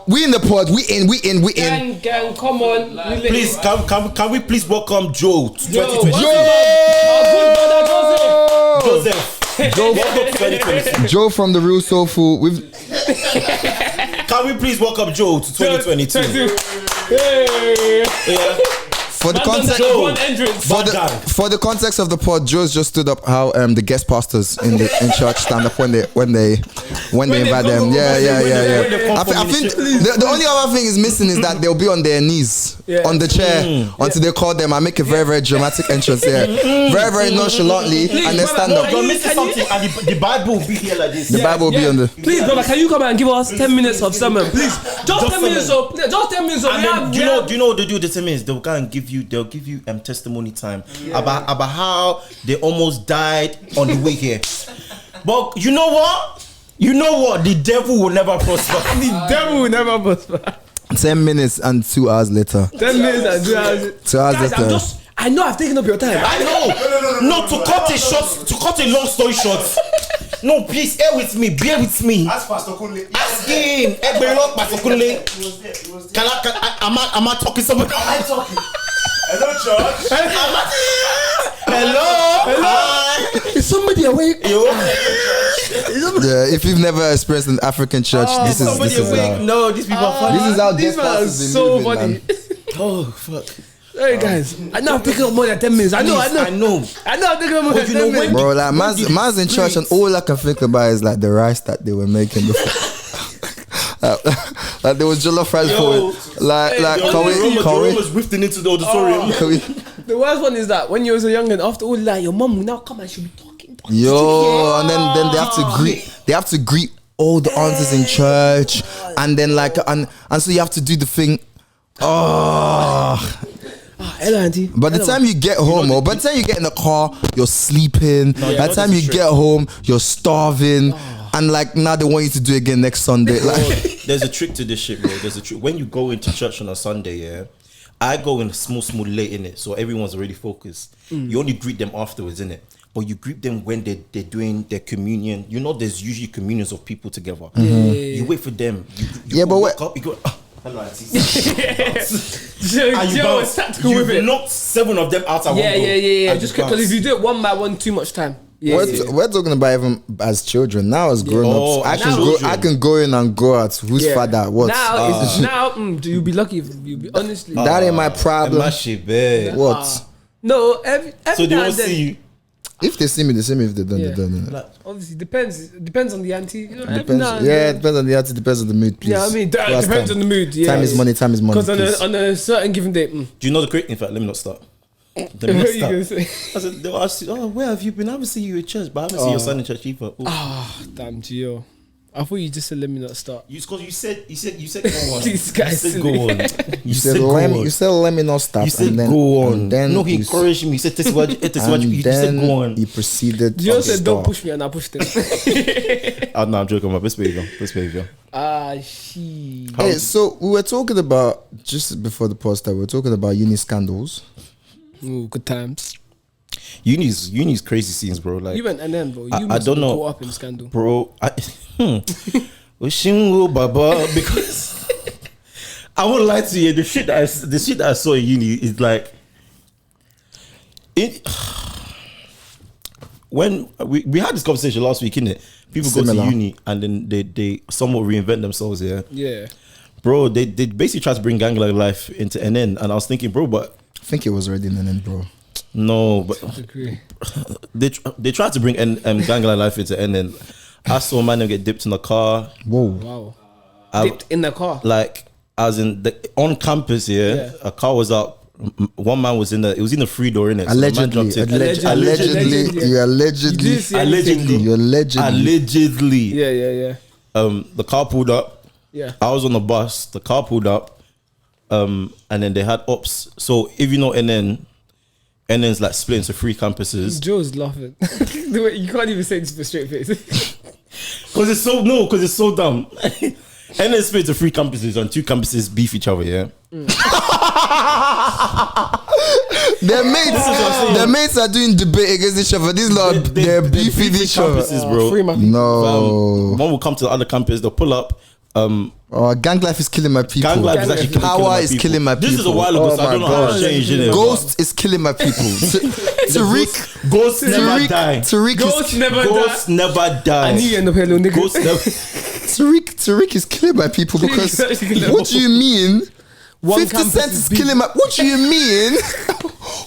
We in the pod. We in. Gang, come on. Please, can we please welcome Joe to 2020? Joe from the Real Soul Food. Can we please welcome Joe to 2022? Yeah. For the context of the pod, Joe's just stood up how the guest pastors in church stand up when they invite them. Yeah. I think the only other thing is missing is that they'll be on their knees on the chair until they call them and make a very, very dramatic entrance. Yeah, very, very nonchalantly, and they stand up. You're missing something, and the Bible will be here like this. The Bible will be on the. Please, brother, can you come and give us 10 minutes of sermon, please? Just 10 minutes of. Just 10 minutes of. Do you know what they do? The 10 minutes they'll go and give you testimony time about how they almost died on the way here. But you know what? The devil will never prosper. The devil will never prosper. 10 minutes and 2 hours later. 10 minutes and 2 hours. 2 hours Guys, later. I know I've taken up your time. I know. No, to cut a long story short. No, please, bear with me. Ask Pastor Kunle. Ask him. Pastor Kunle. Am I talking somebody? I'm talking. Hello, church. Hello. Is somebody awake? Yeah, if you've never experienced an African church, this is how. No, these people are funny. This is how these guest pastors are so funny. man. Oh, fuck. Hey guys, I know I'm taking up more than 10 minutes. I know I'm taking up more than 10 minutes. Bro, like man's in church and all I can think about is like the rice that they were making before. Like there was jollof rice for it. Like Jerome was whiffing into the auditorium. The worst one is that when you was a youngin, after all, like your mom will now come and she'll be talking. And then they have to greet all the aunties in church, and then like and so you have to do the thing. Hello, auntie. By the time you get home, or by the time you get in the car, you're sleeping. By the time you get home, you're starving. And like now they want you to do it again next Sunday. Like there's a trick to this shit, bro. There's a trick. When you go into church on a Sunday, I go in small late in it, so everyone's already focused. You only greet them afterwards, innit? But you greet them when they're doing their communion. You know, there's usually communions of people together. You wait for them. You but wake up, you go. Hello, auntie. Joe was tactical with it. You knocked 7 of them out at one go. Yeah. Just because if you do it one by one, too much time. We're talking about even as children. Now as grown-ups, I can go in and go out. Whose father? What? Now, you'll be lucky if you be honestly. That ain't my problem. What? No, so they won't see you. If they see me, they see me. If they don't, they don't. Like, obviously, depends on the auntie. You know, depends on the auntie. Depends on the mood. Please. Yeah, I mean, depends on the mood. Yeah, time is money. Because on a certain given day. Do you know the great? In fact, let me not start. What are you gonna say? I said, they'll ask you, where have you been? I haven't seen you in church, but I haven't seen your son in church either. Damn, Gio. I thought you just said let me not start. You said go on. This guy said go on. You said let me not start. You said and then, go on. And then he encouraged me. He said this what you said go on. He proceeded. Gio said don't push me, and I pushed him. No, I'm joking. My best behavior. She. Hey, so we were talking about just before the post. We were talking about uni scandals. Ooh, good times. Uni's crazy scenes, bro. Like you went NN, bro. You I don't know. Caught up in scandal, bro. Because I won't lie to you. The shit that I saw in uni is like when we had this conversation last week, innit? People go to uni and then they somewhat reinvent themselves. Yeah. Bro, they basically try to bring gang life into NN, and I was thinking, bro, but I think it was already in NN, bro. No, but they tried to bring gang life into NN. I saw a man get dipped in the car. Whoa. Wow. Dipped in the car? Like, as in on campus, a car was up. One man was in the 3-door, innit? Allegedly. Yeah. The car pulled up. Yeah. I was on the bus. The car pulled up. And then they had ops. So if you know NN's like split into 3 campuses. Joe's laughing. You can't even say this with a straight face. Because it's so dumb. NN split into 3 campuses and 2 campuses beef each other, yeah? Their mates are doing debate against each other. These lot, they're beefing each other. Campuses, bro. No. One will come to the other campus, they'll pull up. Gang life is killing my people. Gang life is actually killing Power my is people. killing my people. This is a while ago, so I don't know how it's changed. innit? Ghost is killing my people. Tariq. Ghosts never die. Tariq Ghosts is never Ghosts die. never die. I knew you end up here, little nigga. Ghosts never. Tariq is killing my people because what do you mean? One 50 campus Cent is is beef. killing my. What do you mean?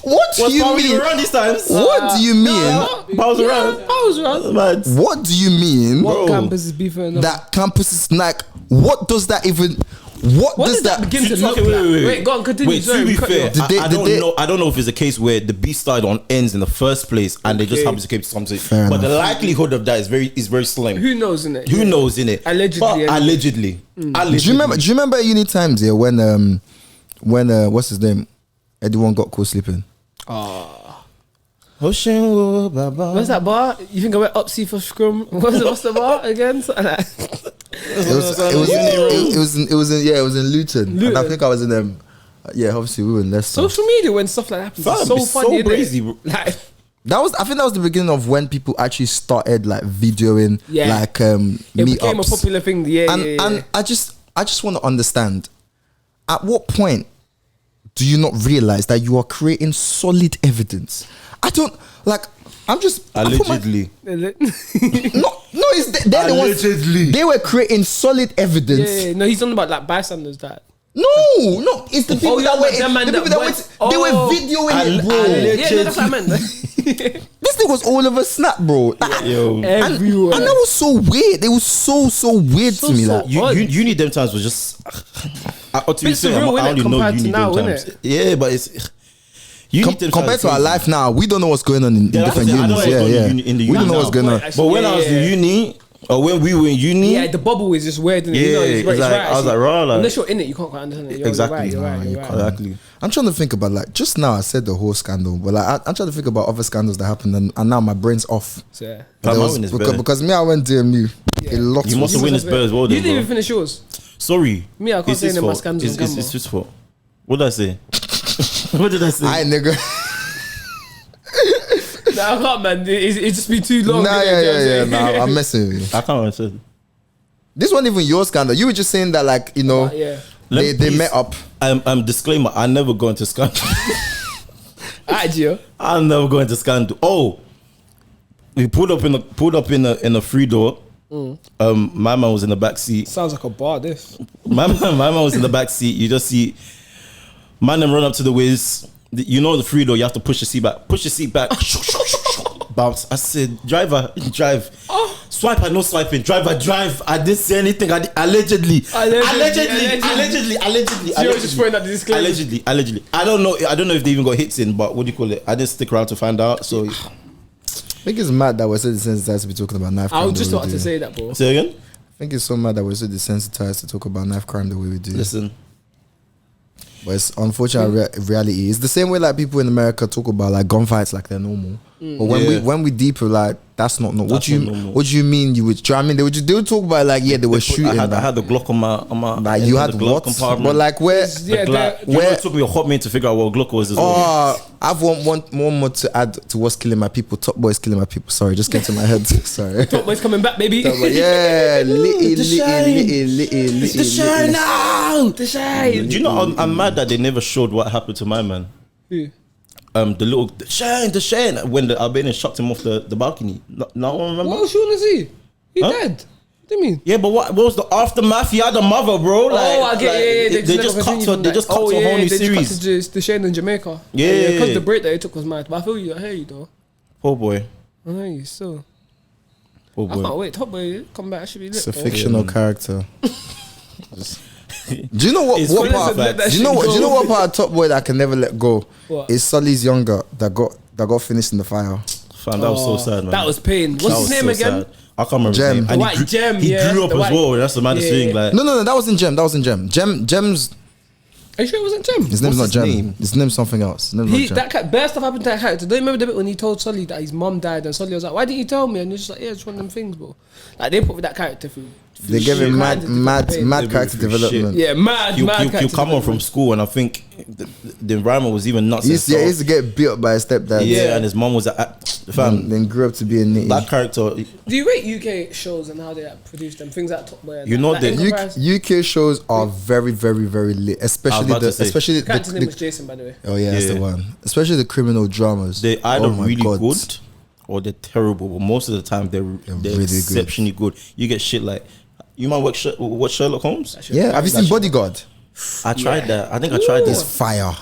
What do you mean? around these times? What do you mean? Powers around. I was wrong. Mad. What do you mean? One Bro. campus is beefing another. That campus is like. What does that even? What does that begin to look Okay, like? Wait, go on, continue. Wait, Sorry, to be cut you fair, off. I don't know if it's a case where the beef started on ends in the first place and they just Okay. happen to keep something. Fair But the enough. likelihood of that is very slim. Who knows, innit? Who knows, innit? Allegedly, But anyway. allegedly. Do you remember at uni times? Yeah, when what's his name? Everyone got caught sleeping. Ocean, Baba. What's that bar? You think I went up C for scrum? What's the bar again? Something like that. It was in Luton. And I think I was in yeah, obviously we were in Leicester. Social media when stuff like that happens, Fam, it's so it's funny, so innit? crazy, bro. Like, I think that was the beginning of when people actually started like videoing like it became a meetups. popular thing. Yeah, And yeah. and I just want to understand, at what point do you not realize that you are creating solid evidence? I don't like. I'm just I put my- Allegedly. No, it's they're the ones. Allegedly. They were creating solid evidence. Yeah, no, he's on about like bystanders that. No, it's the people yeah, that were. but them man The people that that went- went. They were videoing it, bro. Yeah, no, that's what I meant. This thing was all over Snap, bro. Yo. Everywhere. And that was so weird. It was so weird to me. Like, You need them times was just. To be It's fair, surreal, I only innit, know compared you to need now, them times. innit? Yeah, but it's. You need them compared times to our crazy. life now, we don't know what's going on in Yeah, that's different it. I don't know unis. what's Yeah, going on yeah. in the We don't know uni what's now. going on. But when I was in Yeah. uni, or when we were in uni, Yeah, the bubble is just weird. Yeah, You know, it's it's like- right, I was like, raw, like- unless you're in it, you can't quite understand it. You're Exactly. Right, you're right. you You're right. exactly. I'm trying to think about like just now. I said the whole scandal, but like I'm trying to think about other scandals that happened, and now my brain's off. So, yeah. Fam, There I was- win this because, better. because me, I went DMU. A lot. You must have win this better as well. You Then, didn't even bro. finish yours. Sorry. Me, I can't It's say his any of my fault. scandals on camera. It's his fault. What did I say? What did I say? I nigga. Nah, I can't, man. It just be too long. Nah, innit? You know what I'm yeah. saying? Nah, I'm messing with you. I can't answer. This wasn't even your scandal. You were just saying that, like, you know, Yeah. they Please, met up. Disclaimer: I never go into scandal. Alright, Gio. I'll never go into scandal. Oh, we pulled up in a free door. My man was in the back seat. Sounds like a bar, this. My man was in the back seat. You just see man them run up to the whiz. You know the free door. You have to push the seat back. Push the seat back. Bounce. I said, driver, drive. Swipe. I no swiping. Driver, drive. I didn't say anything. Allegedly. Allegedly. You're just throwing out the disclaimer. Allegedly. I don't know if they even got hits in, but what do you call it? I didn't stick around to find out. So I think it's mad that we're so desensitized to be talking about knife crime. I was just the way about we to do. say that, bro. say again. I think it's so mad that we're so desensitized to talk about knife crime the way we do. Listen. But it's unfortunate reality. It's the same way like people in America talk about like gunfights like they're normal. But when we deeper, like that's not normal. What do you mean you would? Do you know what I mean they would talk about like they were shooting. I had the Glock on my like you had the glove what? compartment. But like where? Yeah, where- it took me a hot minute to figure out what Glock was as well. Oh, I've one more to add to what's killing my people. Top Boy's killing my people. Sorry, just came to my head. Sorry. Top Boy's coming back, baby. Top Boy, yeah, litty. The shine now. The shine. Do you know I'm mad that they never showed what happened to my man? Who? The Shane when the Albanian shot him off the balcony. No one remember? What else you want to see? He Huh? dead. What do you mean? Yeah, but what was the aftermath? He had a mother, bro. Like, I get yeah. They just cut to a whole new series. The Shane in Jamaica. Yeah. Because the break that he took was mad. But I feel you. I hear you though. Poor boy. I hear you still. Poor I can't boy. wait. Top Boy come back. I should be lit. It's a bro. fictional character. Do you know what? It's What funny part? that Do you know what? shit Do you know go. what part of Top Boy that I can never let go? What? Is Sully's younger that got finished in the fire. Fam, that was so sad, man. That was pain. What's That his was name so again? sad. I can't remember Gem. his name. The And white Gem, He yeah, grew up the as white- well. That's the maddest Yeah. thing. Like, No, that was in Gem. Gem's. Are you sure it wasn't Gem? His name's What's not his Gem. name? His name's something else. His name's not Gem. That bad stuff happened to that character. Don't you remember the bit when he told Sully that his mum died and Sully was like, "Why didn't you tell me?" And he's just like, "Yeah, it's one of them things, bro." Like they put that character through They're giving mad character development. Yeah, mad You character come on from school, and I think the environment was even nuts. He used to get beat up by his stepdad. Yeah, and his mom was fam. Then grew up to be a nitty. That character. Do you rate UK shows and how they produce them? Things like Top Boy. You know like UK shows are very, very, very lit. Especially the character's name was Jason, by the way. Oh yeah, that's the one. Especially the criminal dramas. They either really good or they're terrible. But most of the time they're really exceptionally good. You get shit like you might watch Sherlock Holmes. Yeah, have you seen Bodyguard? I tried that. I think I tried that. It's fire.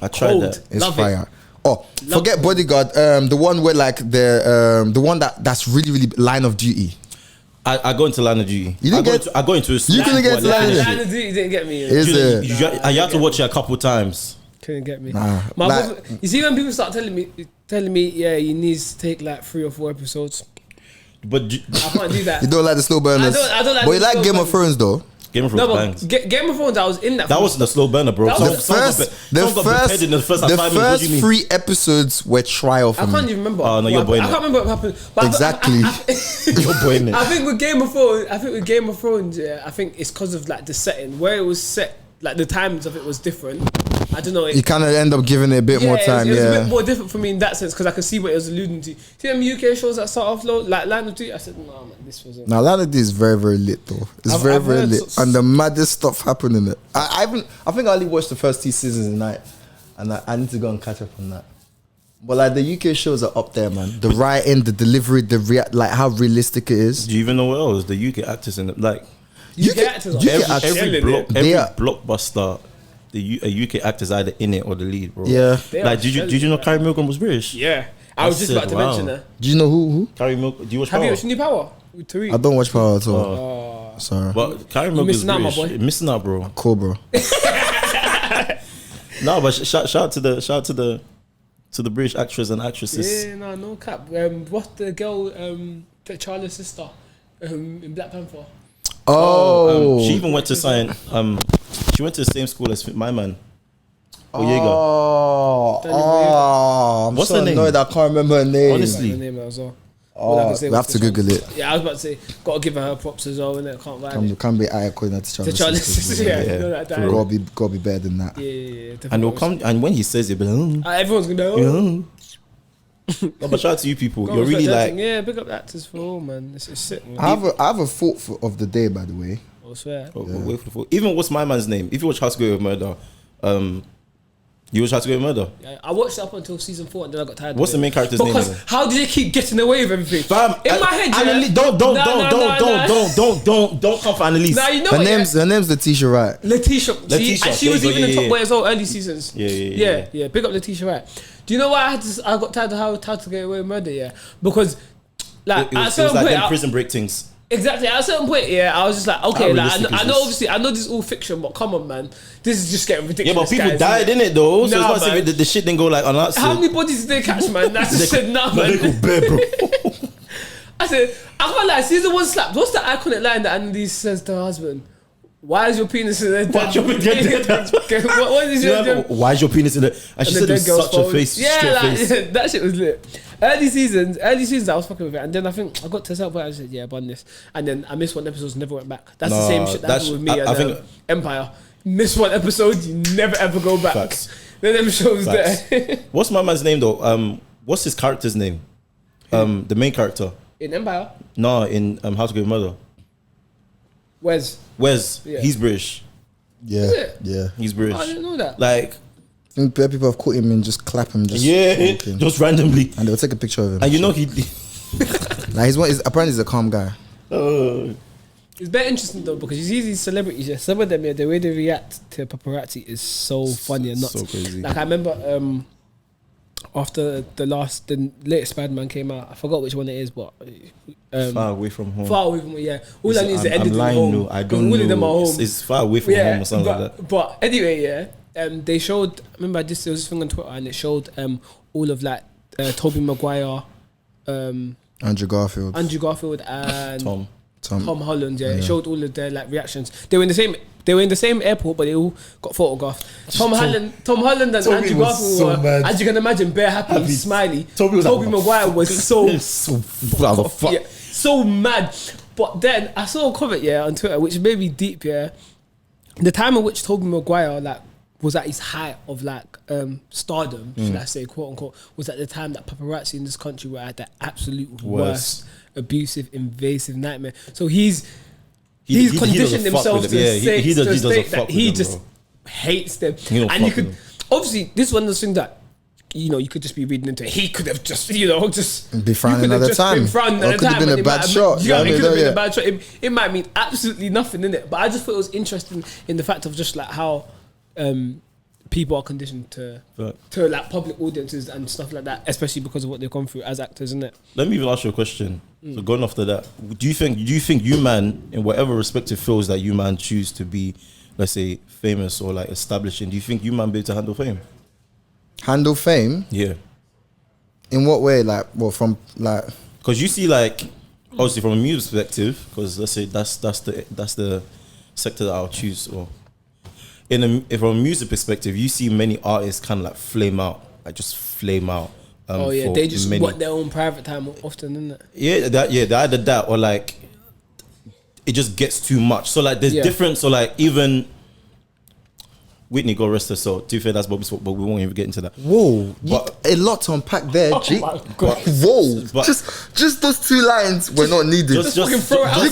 I tried that. It's fire. Oh, forget Bodyguard. The one where like the one that's really, really Line of Duty. I go into Line of Duty. You didn't get. I go into. You couldn't get to Line of Duty. Line of Duty didn't get me. You have to watch it a couple times. Couldn't get me. Nah, My brother, you see when people start telling me, yeah, you need to take like 3 or 4 episodes. But I can't do that. You don't like the slow burners. I don't like. But you like Game of Thrones though. Game of Thrones bangs. Game of Thrones, I was in that. That wasn't the slow burner, bro. The first 3 episodes were trial for me. I can't even remember. Oh no, you're boying. I can't remember what happened. But Exactly. You're boying it. I think with Game of Thrones, yeah, I think it's because of like the setting where it was set. Like the times of it was different. I don't know. You kind of end up giving it a bit more time. It was a bit more different for me in that sense because I could see what it was alluding to. See them UK shows that start off low, like Line of Duty. I said, no, man, this wasn't. Now Line of Duty is very, very lit though. It's very, very lit, and the maddest stuff happening in it. I think I only watched the first 2 seasons a night, and I need to go and catch up on that. But like the UK shows are up there, man. The writing, the delivery, like how realistic it is. Do you even know what else? The UK actors in it, like. UK actors are Every blockbuster, a UK actor's either in it or the lead, bro. Yeah. Like, did you know Carrie Milgram was British? Yeah. I was just about to mention her. Do you know who? Carrie Milgram. Do you watch Have Power? you watched New Power? With Tariq? I don't watch Power at all. Sorry. But Carrie Milgram is missing out, my British. boy. You're missing out, bro. Cool, bro. No, but shout out to the British actors and actresses. Yeah, no cap. What's the girl, Charlie's sister, in Black Panther? She even went to sign. She went to the same school as my man. Oyega. What's her name? I can't remember her name. Honestly. Her name as well. We have to Google it. Yeah, I was about to say, gotta give her props as well, innit? Can't lie. Can't be according to Charlie's sister. Yeah, you know that dialogue. Gotta be better than that. Yeah. And they'll come, and when he says it, everyone's gonna know. No, but shout out to you people. You're really like, yeah, big up actors for all, man. It's sick, man. I have a thought of the day, by the way. I swear. Wait for the full. Even what's my man's name? If you watch How to Get Away with Murder, you watch How to Get Away with Murder. Yeah, I watched it up until season 4 and then I got tired. What's the main character's name? Because how do they keep getting away with everything? Fam, in my head, don't come for Annalise. Nah, you know her name's Letitia Wright. Letitia, and she was even in Top Boy as well, early seasons. Yeah. Big up Letitia Wright. Do you know why I got tired of how to Get Away with Murder? Yeah, because like it was like them prison break things. Exactly. At a certain point, yeah, I was just like, okay, like, I know obviously, I know this is all fiction, but come on, man, this is just getting ridiculous. Yeah, but people died in it though, so it's not as if the shit didn't go like unanswered. How many bodies did they catch, man? I just said, nah, man. They go bare, bro. I said, I can't lie. Season 1 slapped. What's the iconic line that Annalise says to her husband? Why is your penis in the dead? What is your why is your penis in the? And she said with such a face. Yeah, like, that shit was lit. Early seasons, I was fucking with it, and then I think I got to a certain point. I said, "Yeah, bun this," and then I missed 1 episode, never went back. That's the same shit that happened with me at think Empire. Miss 1 episode, you never ever go back. Facts. Then them shows there. What's my man's name though? What's his character's name? The main character in Empire. No, in How to Get Away with Murder. Wes. Yeah. He's British. Yeah. He's British. I didn't know that. Like, I think people have caught him and just clap him, just randomly, and they'll take a picture of him. And you know he. Like apparently he's a calm guy. It's very interesting though because you see these celebrities. Yeah, some of them, the way they react to paparazzi is so funny and nuts. So crazy. Like I remember after the latest Spider-Man came out, I forgot which one it is, but far away from home. Far away from home, yeah. All I need is the ending lying, home. no, I don't know. All of them are home. It's far away from home or something like that. But anyway, yeah. They showed. I remember there was this thing on Twitter and it showed all of like Tobey Maguire, Andrew Garfield, and Tom Holland. Yeah, it showed all of their like reactions. They were in the same airport, but they all got photographed. Tom Holland and Andrew Garfield were, as you can imagine, bare happy, smiley. Tobey Maguire was so so mad. But then I saw a comment on Twitter which made me deep. The time in which Tobey Maguire was at his height of stardom, should I say, quote unquote, was at the time that paparazzi in this country were at the absolute worst abusive, invasive nightmare. So he's conditioned himself to say that he just hates them. And you could obviously, this is one of those things that you could just be reading into it. He could have just be frowning another time. Or could have been a bad shot. It could have been a bad shot. It might mean absolutely nothing in it. But I just thought it was interesting in the fact of just how people are conditioned to public audiences and stuff like that, especially because of what they've gone through as actors, isn't it? Let me even ask you a question. So going after that, do you think you man, in whatever respective fields that you man choose to be, let's say, famous or establishing, do you think you man be able to handle fame? Handle fame? Yeah. In what way? Because you see, obviously from a music perspective, because let's say that's the sector that I'll choose. Or from a music perspective, you see many artists kind of flame out, just flame out. They just want their own private time often, isn't it? Yeah, either that or it just gets too much. So there's different. So even Whitney, God rest her soul. To be fair, that's Bobby's fault, but we won't even get into that. Whoa, a lot to unpack there, G. My God. Whoa, just those 2 lines were not needed. Just fucking throw it out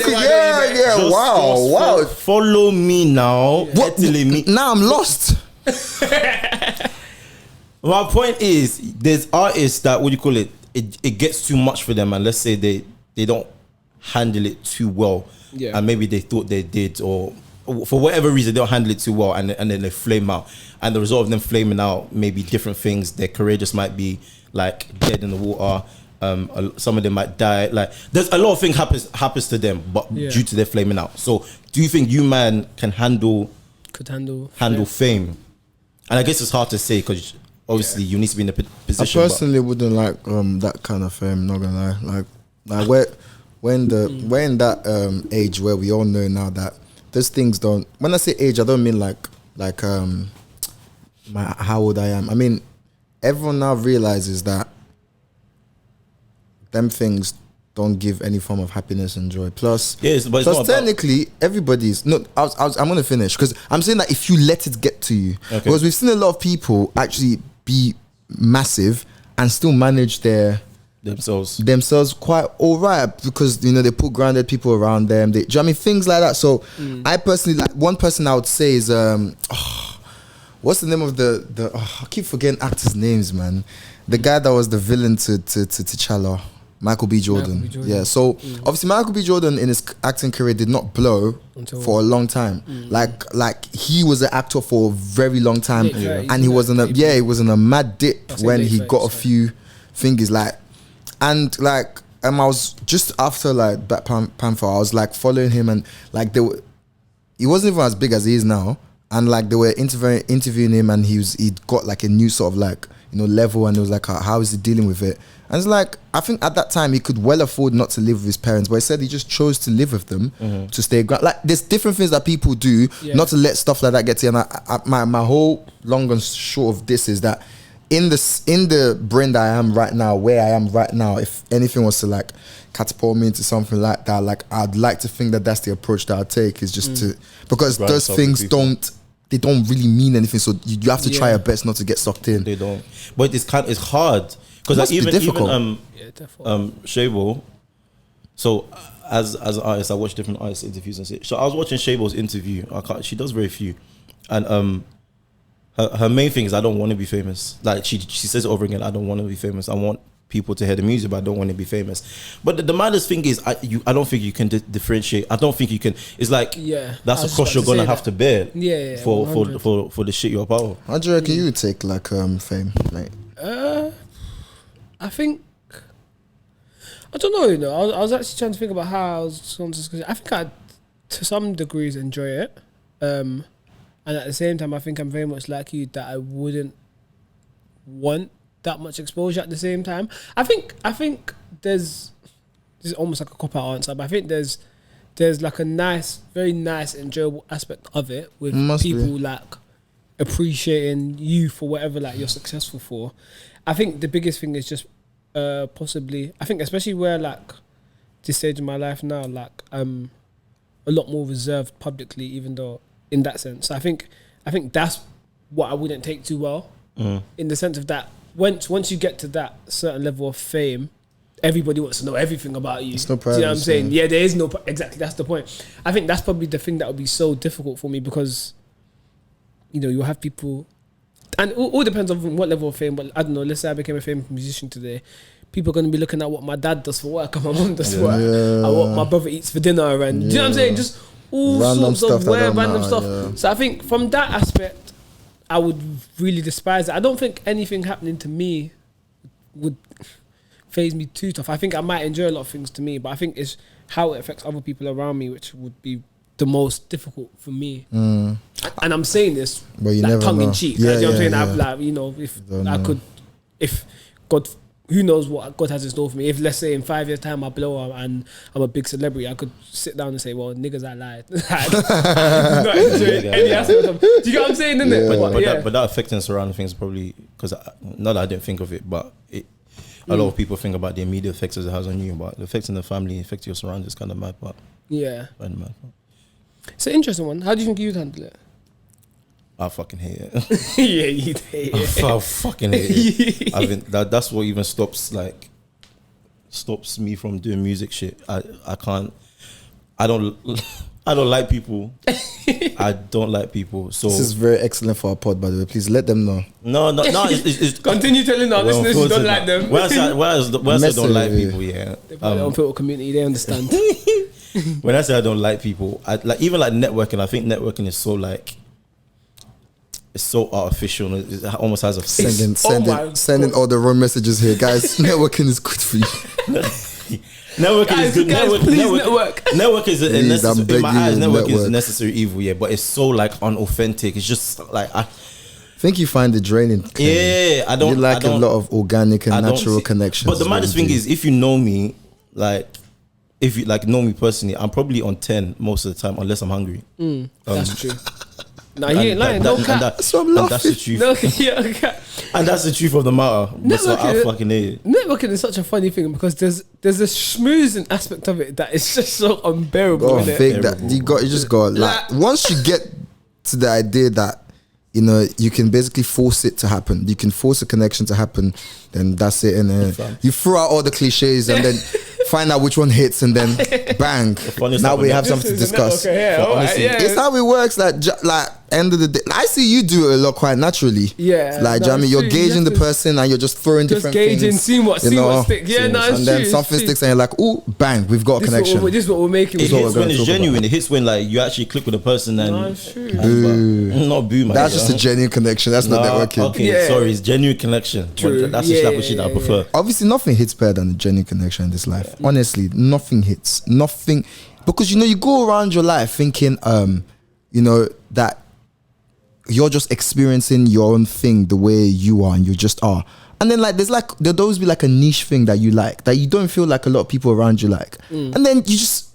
there. Wow. Follow me now. What? Now I'm lost. My point is, there's artists that it gets too much for them, and let's say they don't handle it too well, and maybe they thought they did, or for whatever reason they don't handle it too well, and then they flame out, and the result of them flaming out may be different things. Their career just might be dead in the water. Some of them might die. There's a lot of things happens to them, but due to their flaming out. So do you think you man can handle fame? And I guess it's hard to say because obviously you need to be in a position. I personally wouldn't like that kind of fame, not gonna lie. We're in that age where we all know now that those things don't. When I say age, I don't mean how old I am. I mean, everyone now realizes that them things don't give any form of happiness and joy. Plus, technically, everybody's. No, I'm going to finish because I'm saying that if you let it get to you, because we've seen a lot of people actually be massive and still manage themselves quite all right because they put grounded people around them. Do you know what I mean? Things like that. So I personally one person I would say is what's the name of the I keep forgetting actors' names, man. The guy that was the villain to T'Challa, Michael B. Jordan. Yeah. So obviously Michael B. Jordan in his acting career did not blow for a long time. Like he was an actor for a very long time, and he was in a mad dip when he got a few fingers I was just after Black Panther, I was following him, and he wasn't even as big as he is now, and they were interviewing him, and he'd got a new sort of level, and it was how is he dealing with it? And it's I think at that time he could well afford not to live with his parents, but he said he just chose to live with them to stay grounded. There's different things that people do not to let stuff like that get to you. And my whole long and short of this is that in the brain that I am right now, where I am right now, if anything was to catapult me into something like that, I'd like to think that that's the approach that I take, is just to, because those things don't really mean anything. So you have to try your best not to get sucked in. They don't. But it's hard because even Shabo. So as an artist, I watch different artist interviews and shit. So I was watching Shabo's interview. She does very few, and her main thing is I don't want to be famous. She says it over again. I don't want to be famous. I want people to hear the music, but I don't want to be famous. But the maddest thing is, I don't think you can differentiate. I don't think you can. It's that's a cost you're gonna have to bear. For the shit you're a part of. How do you reckon you would take fame? I think, I don't know. I was actually trying to think about how I was going to. I think I, to some degrees, enjoy it. And at the same time, I think I'm very much like you, that I wouldn't want that much exposure at the same time. I think there's, this is almost like a cop-out answer, but I think there's a nice, very nice, enjoyable aspect of it with people appreciating you for whatever you're successful for. I think the biggest thing is just possibly, I think especially where this stage of my life now, a lot more reserved publicly, even though in that sense, I think that's what I wouldn't take too well, in the sense of that once you get to that certain level of fame, everybody wants to know everything about you. It's no Do you know what I'm privacy. saying? Yeah, there is no exactly. That's the point. I think that's probably the thing that would be so difficult for me, because you'll have people, and all depends on what level of fame. But I don't know. Let's say I became a famous musician today. People are going to be looking at what my dad does for work and my mum does for work, and what my brother eats for dinner, and do you know what I'm saying? Just all Random sorts of stuff that weird don't random matter, stuff. yeah. So I think from that aspect, I would really despise it. I don't think anything happening to me would phase me too tough. I think I might enjoy a lot of things to me, but I think it's how it affects other people around me, which would be the most difficult for me. And I'm saying this But you never tongue in know. cheek. Yeah, you know what I'm saying? yeah. I've, if I could, if God, who knows what God has in store for me. If, let's say, in 5 years' time I blow up and I'm a big celebrity, I could sit down and say, well, niggas, I lied. I did not enjoy any aspect of. Do you get what I'm saying, innit? But that affecting surrounding things probably, because not that I didn't think of it, but a lot of people think about the immediate effects it has on you, but the effects in the family, effects your surroundings is kind of mad, but Yeah. kind of mad. It's an interesting one. How do you think you'd handle it? I fucking hate it. Yeah, you'd hate it. I fucking hate it. I think that's what even stops me from doing music shit. I can't. I don't like people. I don't like people. So This is very excellent for our pod, by the way. Please let them know. no. It's Continue telling our listeners you don't like them. When I say I don't like people, yeah. They probably don't feel community. They understand. When I say I don't like people, even networking. I think networking is so it's so artificial. And it almost has a face. Sending all the wrong messages here, guys. Networking is good for you. Networking is good. Please network. Network is Please, I'm in my begging eyes. you, Network is a network. necessary evil, yeah. But it's so unauthentic. It's just I think you find it draining. Kenny. I don't. You like I don't, a lot of organic and I don't natural see- connections. But the maddest thing is, if you know me, if you know me personally, I'm probably on 10 most of the time, unless I'm hungry. That's true. Nah, you ain't lying. No cap. That's So I'm the truth. No, yeah, cap. And that's the truth of the matter. That's what I fucking hate. Networking is such a funny thing, because there's a schmoozing aspect of it that is just so unbearable. Oh, innit? fake that. You just got once you get to the idea that you can basically force it to happen. You can force a connection to happen. Then that's it. And you throw out all the cliches and then find out which one hits, and then bang. Now we have something to discuss. It's how it works. Like end of the day, I see you do it a lot quite naturally. Yeah, like no, Jamie, it's you're true. gauging You the have to person and you're just throwing Just different gauging, things. seeing what sticks. Yeah, no, it's and then true, something it's true. sticks and you're like, oh, bang, we've got a connection. This is what we're making. It what hits we're when gonna it's talk genuine. It hits when you actually click with a person and No, it's true. not boo, man. That's just a genuine connection. That's not networking. Okay, Yeah. sorry, it's genuine connection. True. That's the type of shit I prefer. Obviously, nothing hits better than a genuine connection in this life. Honestly, nothing hits. Nothing. Because, you go around your life thinking, that you're just experiencing your own thing the way you are and you just are. And then there'll always be a niche thing that you like, that you don't feel like a lot of people around you like. And then you just,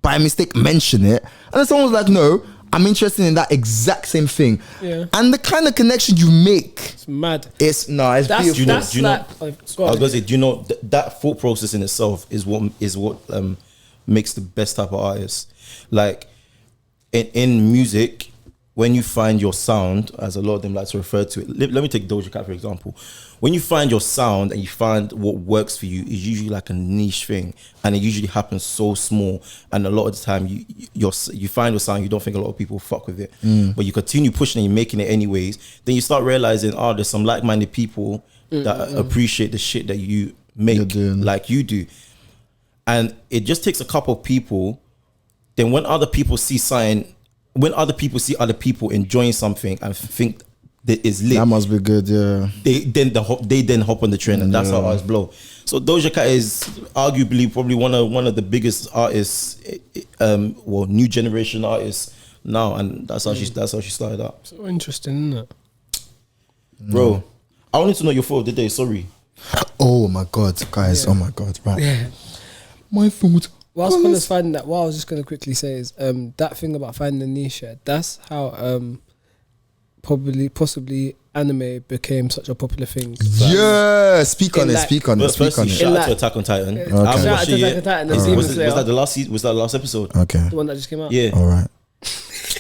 by mistake, mention it. And then someone's like, no, I'm interested in that exact same thing. Yeah. And the kind of connection you make, It's mad. it's That's beautiful. Do you know? go I on. was gonna say, do you know that thought process in itself is what makes the best type of artist. Like in music, when you find your sound, as a lot of them like to refer to it. Let me take Doja Cat for example. When you find your sound and you find what works for you, is usually like a niche thing, and it usually happens so small. And a lot of the time, you find your sound, you don't think a lot of people fuck with it, but you continue pushing and you're making it anyways. Then you start realizing, there's some like-minded people that appreciate the shit that you make like you do. And it just takes a couple of people. Then when other people see other people enjoying something and think that is lit, That must be good, yeah. they then hop on the trend, and that's how artists blow. So Doja Cat is arguably probably one of the biggest artists, new generation artists now, and that's how she started out. So interesting, isn't it? Bro, I wanted to know your thought of the day. Sorry. Oh my God, guys! Oh my God! Right. Yeah. My food. What I was finding that, what I was just going to quickly say is that thing about finding a niche. That's how possibly anime became such a popular thing. Yeah, speak on it. Shout out to Attack on Titan. Okay. Shout out to Attack on Titan. Was that the last season? Was that the last episode? Okay. The one that just came out. Yeah. All right.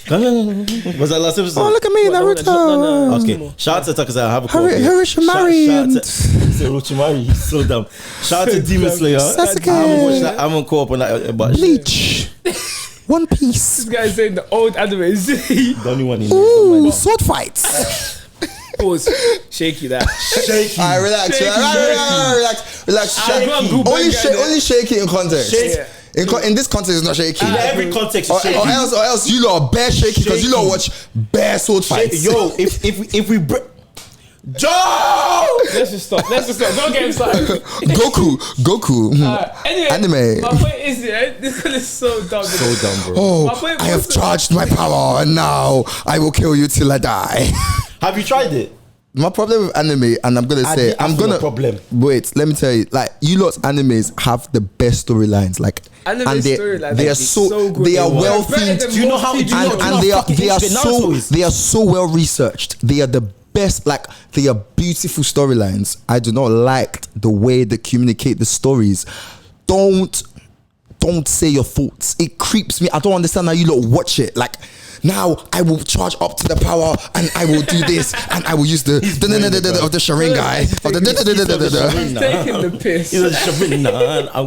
Was that last episode? Oh, look at me, Naruto. No. Okay. Shout out to Attack on Titan. I have a quote. Hiroshimari. He's so dumb. Shout out to Demon Slayer. Sasuke. I haven't caught up on that. But Bleach. One Piece. This guy's saying the old animes. the only one in Ooh, sword fights. Pause. Shaky that. Shaky. Alright, relax. Only shake it in context. In this context, it's not shaky. In every context, it's shaky. Or else you lot are bare shaky because you lot watch bare sword fights. Yo, if we break. Joe! Let's just stop. Don't get him started. Goku. Anyway, Anime. my point is, this one is so dumb. So dumb, bro. Oh, I have charged my power and now I will kill you till I die. Have you tried it? My problem with anime, and I'm gonna problem. Wait, let me tell you, like you lot's animes have the best storylines, like anime and storylines. they are so good. They are well themed. Do you know how? They are so well researched. They are the best, like they are beautiful storylines. I do not like the way they communicate the stories. Don't say your thoughts. It creeps me. I don't understand how you lot watch it. Like now I will charge up to the power and I will do this and I will use the of the Sharingan He's taking the piss.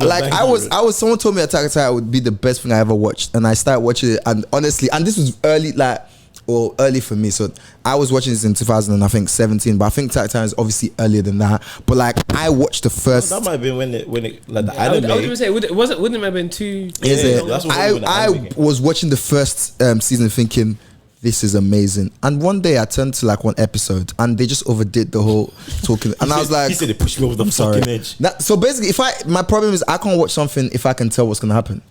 Like someone told me Attack on Titan would be the best thing I ever watched, and I started watching it, and honestly, and this was early for me. So I was watching this in 2017, but I think Attack on Titan is obviously earlier than that. But like I watched the first. That might have been when it like the anime. I was gonna say, wouldn't it have been too? Is it? That's what I was watching the first season thinking this is amazing, and one day I turned to like one episode and they just overdid the whole talking, and I was like, he said they pushed me over the fucking edge. So basically, my problem is I can't watch something if I can tell what's gonna happen.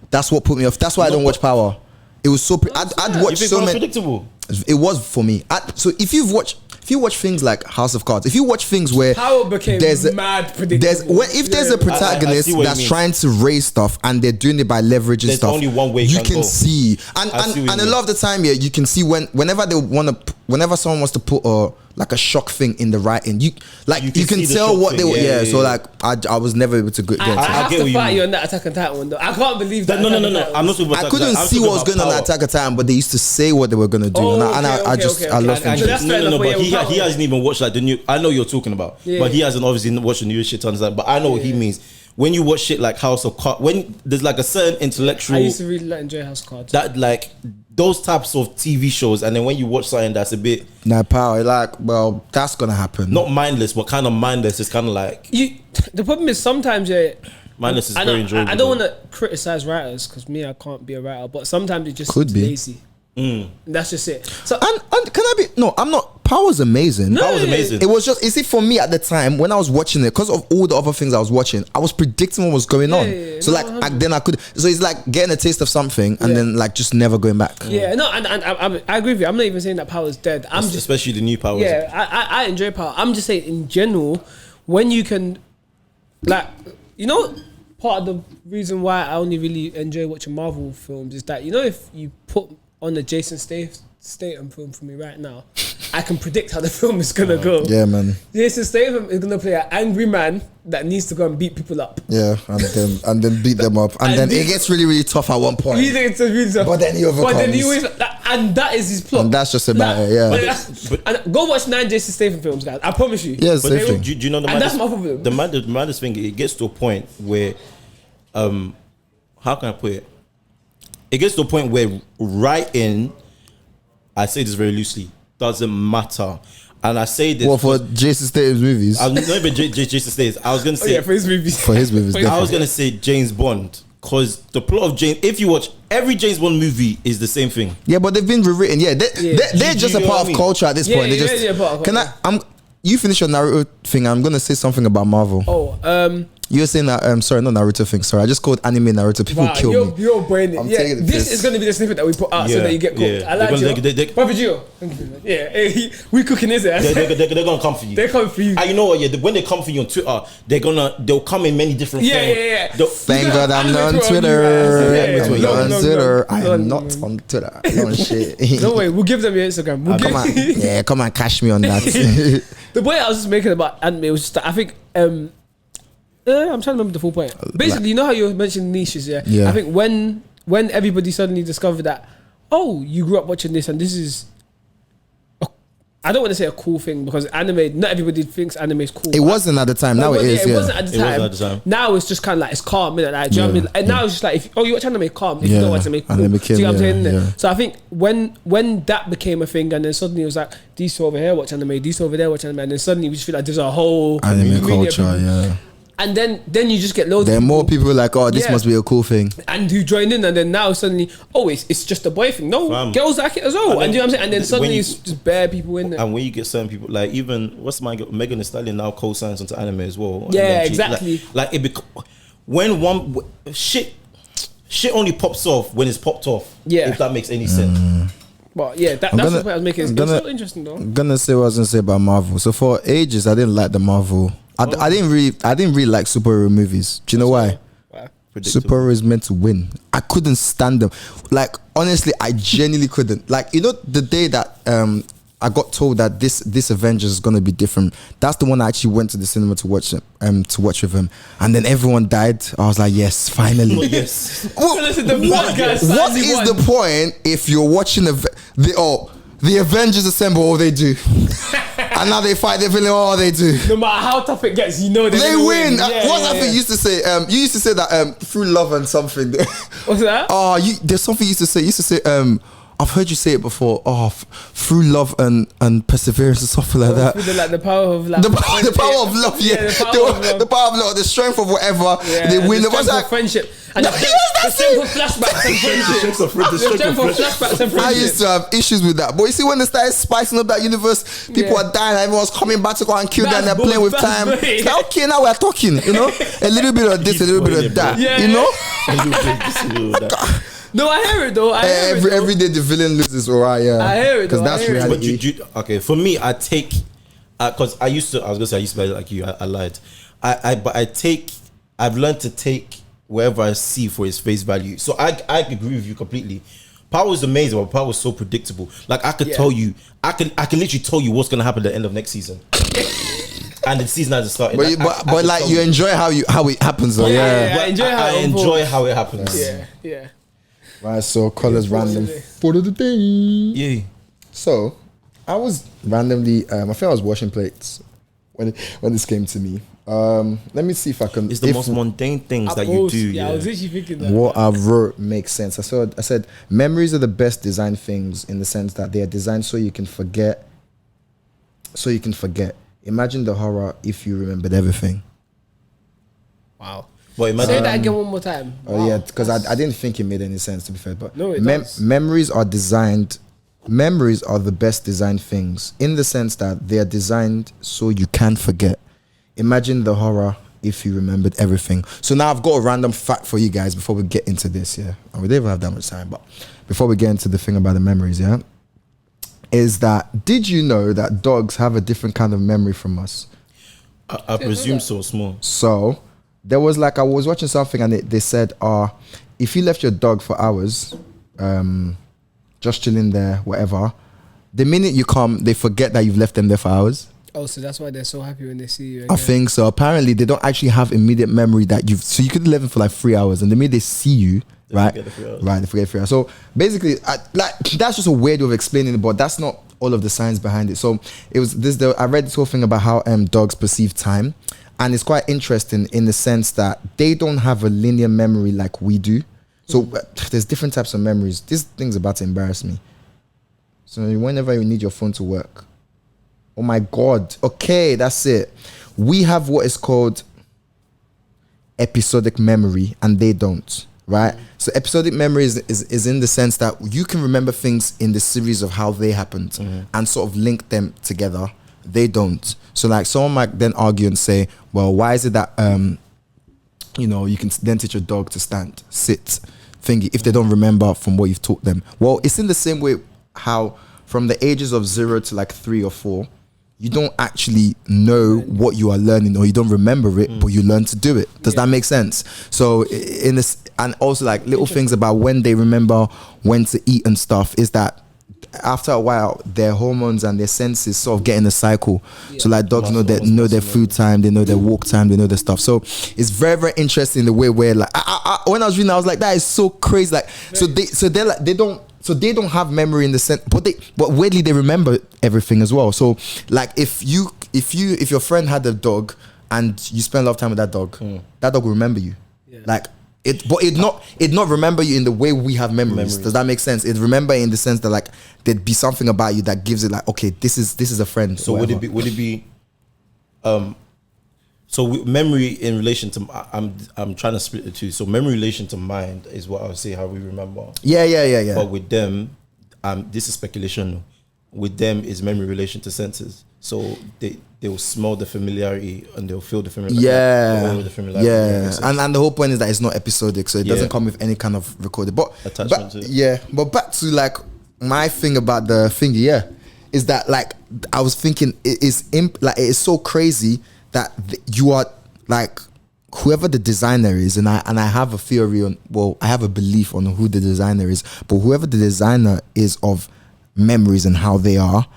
That's what put me off. That's why I don't watch Power. It was so. I'd watch so many. Predictable. It was for me. So if you watch things like House of Cards, if you watch things where Power became mad predictable. If there's a protagonist that's trying to raise stuff and they're doing it by leveraging there's stuff, only one way you can see. And a lot of the time, you can see whenever someone wants to put like a shock thing in the writing, you can tell what they were. Yeah. So like I was never able to get. I have to fight you on that Attack on Titan one though. I can't believe that. No. I'm not talking about. I couldn't see what was going on at Attack on Titan, but they used to say what they were going to do, I lost interest. No, but he hasn't even watched like the new. I know you're talking about, but he hasn't obviously watched the new shit. To understand, but I know what he means. When you watch shit like House of Cards, when there's like a certain intellectual. I used to really enjoy House of Cards. That like those types of TV shows, and then when you watch something that's a bit Power, like, well, that's gonna happen. Not mindless, but kind of mindless. It's kind of like the problem is sometimes mindless is very enjoyable. I don't want to criticize writers because I can't be a writer, but sometimes it just could be lazy. That's just it. So and can I be? No, I'm not. Power's amazing. No, Power's amazing. It was just. You see, for me at the time when I was watching it, because of all the other things I was watching, I was predicting what was going on. So then I could. So it's like getting a taste of something and then like just never going back. Yeah, no, and I agree with you. I'm not even saying that Power's dead. I'm just especially the new Power. Yeah, I enjoy Power. I'm just saying in general, when you can, like, part of the reason why I only really enjoy watching Marvel films is that if you put on the Jason Statham film for me right now, I can predict how the film is gonna go. Yeah, man. Jason Statham is gonna play an angry man that needs to go and beat people up. Yeah, and then beat them up, and then it gets really, really tough at one point. It's really tough. But then he overcomes. But then he always, and that is his plot. And that's just about it. Yeah. And go watch 9 Jason Statham films, guys. I promise you. Yeah, but do you know the that's my problem. The maddest thing, it gets to a point where, how can I put it? It gets to a point where writing, I say this very loosely, doesn't matter. And I say this. Well, for Jason Statham's movies. I'm not even Jason Statham. I was going to say. For his movies. For his movies, I was going to say James Bond. Because the plot of if you watch every James Bond movie is the same thing. Yeah, but they've been rewritten. Yeah, they're just a part of culture at this point. They just. You finish your Naruto thing. I'm going to say something about Marvel. You were saying that sorry, not Naruto thing. Sorry, I just called anime Naruto. People kill me. You're brain. Yeah, this is going to be the snippet that we put out so that you get cooked. I like it. Papa Gio. Yeah, we cooking his ass. They're gonna come for you. They come for you. And you know what? Yeah, when they come for you on Twitter, they'll come in many different forms. Yeah. Thank God I'm not on Twitter. I am not on Twitter. No shit. Don't worry, we'll give them your Instagram. Come and cash me on that. The point I was just making about anime was just that I think I'm trying to remember the full point. Basically, you know how you were mentioning niches, yeah? I think when everybody suddenly discovered that, oh, you grew up watching this and this is, I don't want to say a cool thing because anime, not everybody thinks anime is cool. It wasn't at the time, now it is. It wasn't at the time. Now it's just kind of like, it's calm, innit? Like, do you know what I mean? And now it's just like, you watch anime, calm. If you don't watch anime, cool. Do you know what I'm saying? Yeah. So I think when that became a thing and then suddenly it was like, these two over here watch anime, these two over there watch anime, and then suddenly we just feel like there's a whole anime culture, yeah. And then you just get loads. There are more people like, oh, this must be a cool thing, and who join in, and then now suddenly, oh, it's just a boy thing. No, girls like it as well. And you know what I'm saying? And then suddenly it's just bare people in there. And when you get certain people, like even what's my Megan Thee Stallion now co-signs onto anime as well. Yeah, exactly. Like it when one shit only pops off when it's popped off. Yeah, if that makes any sense. But yeah, that's the point I was making. It's so interesting though. I'm gonna say what I was gonna say about Marvel. So for ages, I didn't like the Marvel. I didn't really like superhero movies. Do you know why? Superhero is meant to win. I couldn't stand them. Like honestly, I genuinely couldn't. Like, you know, the day that I got told that this Avengers is gonna be different. That's the one I actually went to the cinema to watch with him. And then everyone died. I was like, yes, finally. Yes. What is the point if you're watching the Avengers assemble, all they do, and now they fight the villain, all they do. No matter how tough it gets, you know they win. What's that thing you used to say? You used to say that through love and something. What's that? There's something you used to say. You used to say I've heard you say it before. Through love and perseverance or something like that. Like the power of love. The power of love. Yeah, the power of love, the strength of whatever. Yeah, they win. The strength of friendship. And the strength of flashbacks and friendship. The strength of flashbacks and friendship. I used to have issues with that, but you see when they started spicing up that universe, people are dying. Everyone's coming back to go and kill them. And they're playing with time. It's like, okay, now we're talking. You know, a little bit of this, a little bit of that. You know. No, I hear it though. Every day the villain loses, alright, yeah. I hear it though. Because that's reality. Okay, for me, I take, because I was gonna say I used to be like you. I lied. I've learned to take wherever I see for its face value. So I agree with you completely. Power was amazing, but Power was so predictable. Like I could tell you, I can literally tell you what's gonna happen at the end of next season. And the season hasn't started. But like you enjoy how it happens though. Yeah. I enjoy how it happens. Yeah. Right, so colours random photo of the day. Yeah. So I was randomly I think I was washing plates when this came to me. Let me see if I can. It's the most mundane things that you do. Yeah, I was literally thinking that. What I wrote makes sense. I said memories are the best designed things in the sense that they are designed so you can forget. Imagine the horror if you remembered everything. Wow. Well, say that again one more time. Oh yeah, because I didn't think it made any sense, to be fair. But no, it does. Memories are the best designed things in the sense that they are designed so you can forget. Imagine the horror if you remembered everything. So now I've got a random fact for you guys before we get into this, yeah. And we don't even have that much time, but before we get into the thing about the memories, yeah, is that did you know that dogs have a different kind of memory from us? I presume so, small. So there was I was watching something and they said, if you left your dog for hours, just chilling there, whatever, the minute you come, they forget that you've left them there for hours. Oh, so that's why they're so happy when they see you again. I think so. Apparently, they don't actually have immediate memory that so you could live them for like 3 hours, and the minute they see you, they forget 3 hours. So basically, that's just a weird way of explaining it, but that's not all of the science behind it. So it was I read this whole thing about how dogs perceive time, and it's quite interesting in the sense that they don't have a linear memory like we do. So there's different types of memories. This thing's about to embarrass me. So whenever you need your phone to work, oh my God. Okay, that's it. We have what is called episodic memory and they don't, right? So episodic memory is in the sense that you can remember things in the series of how they happened and sort of link them together. They don't. So like someone might then argue and say, well, why is it that you know, you can then teach your dog to stand, sit, thingy, if they don't remember from what you've taught them. Well, it's in the same way how from the ages of 0 to like 3 or 4, you don't actually know what you are learning, or you don't remember it, but you learn to do it. Does that make sense? So in this, and also like little things about when they remember when to eat and stuff, is that after a while their hormones and their senses sort of get in a cycle. So like dogs know their food time, they know their walk time, they know their stuff. So it's very, very interesting the way where like when I was reading, I was like, that is so crazy. Like they don't have memory in the sense, but weirdly they remember everything as well. So like if your friend had a dog and you spend a lot of time with that dog will remember you. Like it not remember you in the way we have memories. Does that make sense? It remember in the sense that like there'd be something about you that gives it like, okay, this is a friend. So would it be memory in relation to, I'm trying to split the two. So memory in relation to mind is what I would say how we remember. Yeah. But with them, this is speculation. With them is memory in relation to senses. So they will smell the familiarity and they'll feel the familiarity. And the whole point is that it's not episodic, so it doesn't come with any kind of recorded. But attachment to it. Yeah, but back to like my thing about the thing, is that like I was thinking it is so crazy that you are like whoever the designer is, and I have a theory on, well, I have a belief on who the designer is, but whoever the designer is of memories and how they are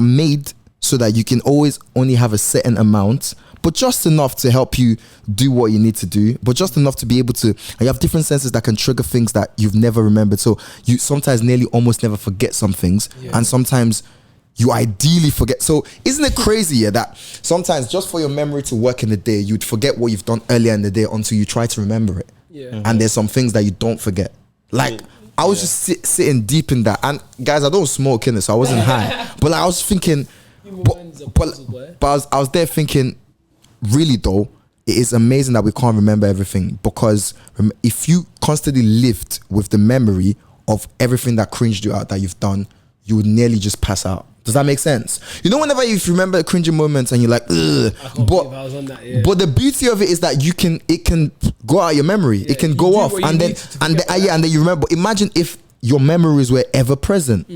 made so that you can always only have a certain amount, but just enough to help you do what you need to do, but just enough to be able to, and you have different senses that can trigger things that you've never remembered. So you sometimes nearly almost never forget some things, and sometimes you ideally forget. So isn't it crazy that sometimes just for your memory to work in the day, you'd forget what you've done earlier in the day until you try to remember it. And there's some things that you don't forget. Like I was just sitting deep in that. And guys, I don't smoke in it, so I wasn't high. But like, I was thinking, but I was there thinking, really though, it is amazing that we can't remember everything, because if you constantly lived with the memory of everything that cringed you out that you've done, you would nearly just pass out. Does that make sense? You know, whenever you remember cringing moments and you're like, ugh, but the beauty of it is that it can go out of your memory. It can go off, and then you remember. Imagine if your memories were ever present.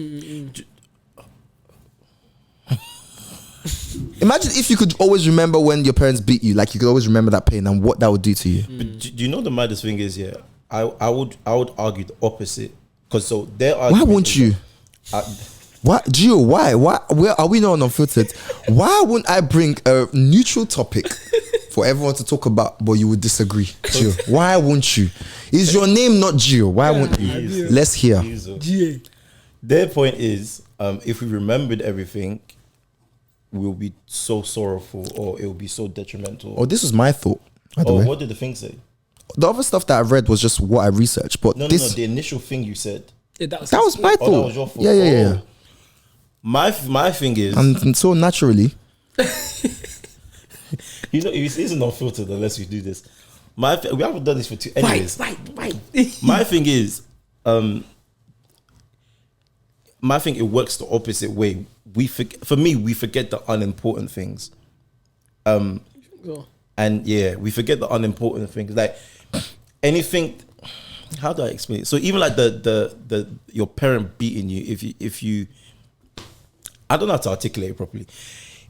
Imagine if you could always remember when your parents beat you, like you could always remember that pain and what that would do to you. But do you know the maddest thing is, I would argue the opposite, because so there are. Why won't you? What, Gio? Why? Where are we not on Unfiltered? Why wouldn't I bring a neutral topic for everyone to talk about, but you would disagree, Gio? Why won't you? Is your name not Gio? Why won't you? Let's hear. Gio. Their point is, if we remembered everything, we'll be so sorrowful, or it will be so detrimental. Oh, this was my thought. What did the thing say? The other stuff that I read was just what I researched, but no, the initial thing you said. Yeah, that was my thought. That was your thought. Yeah. My thing is, and so naturally, you know, it isn't Unfiltered unless we do this. We haven't done this for two. Anyways, right. My thing is, my thing, it works the opposite way. We forget the unimportant things. And we forget the unimportant things. Like anything. How do I explain it? So even like the your parent beating you, if you I don't know how to articulate it properly.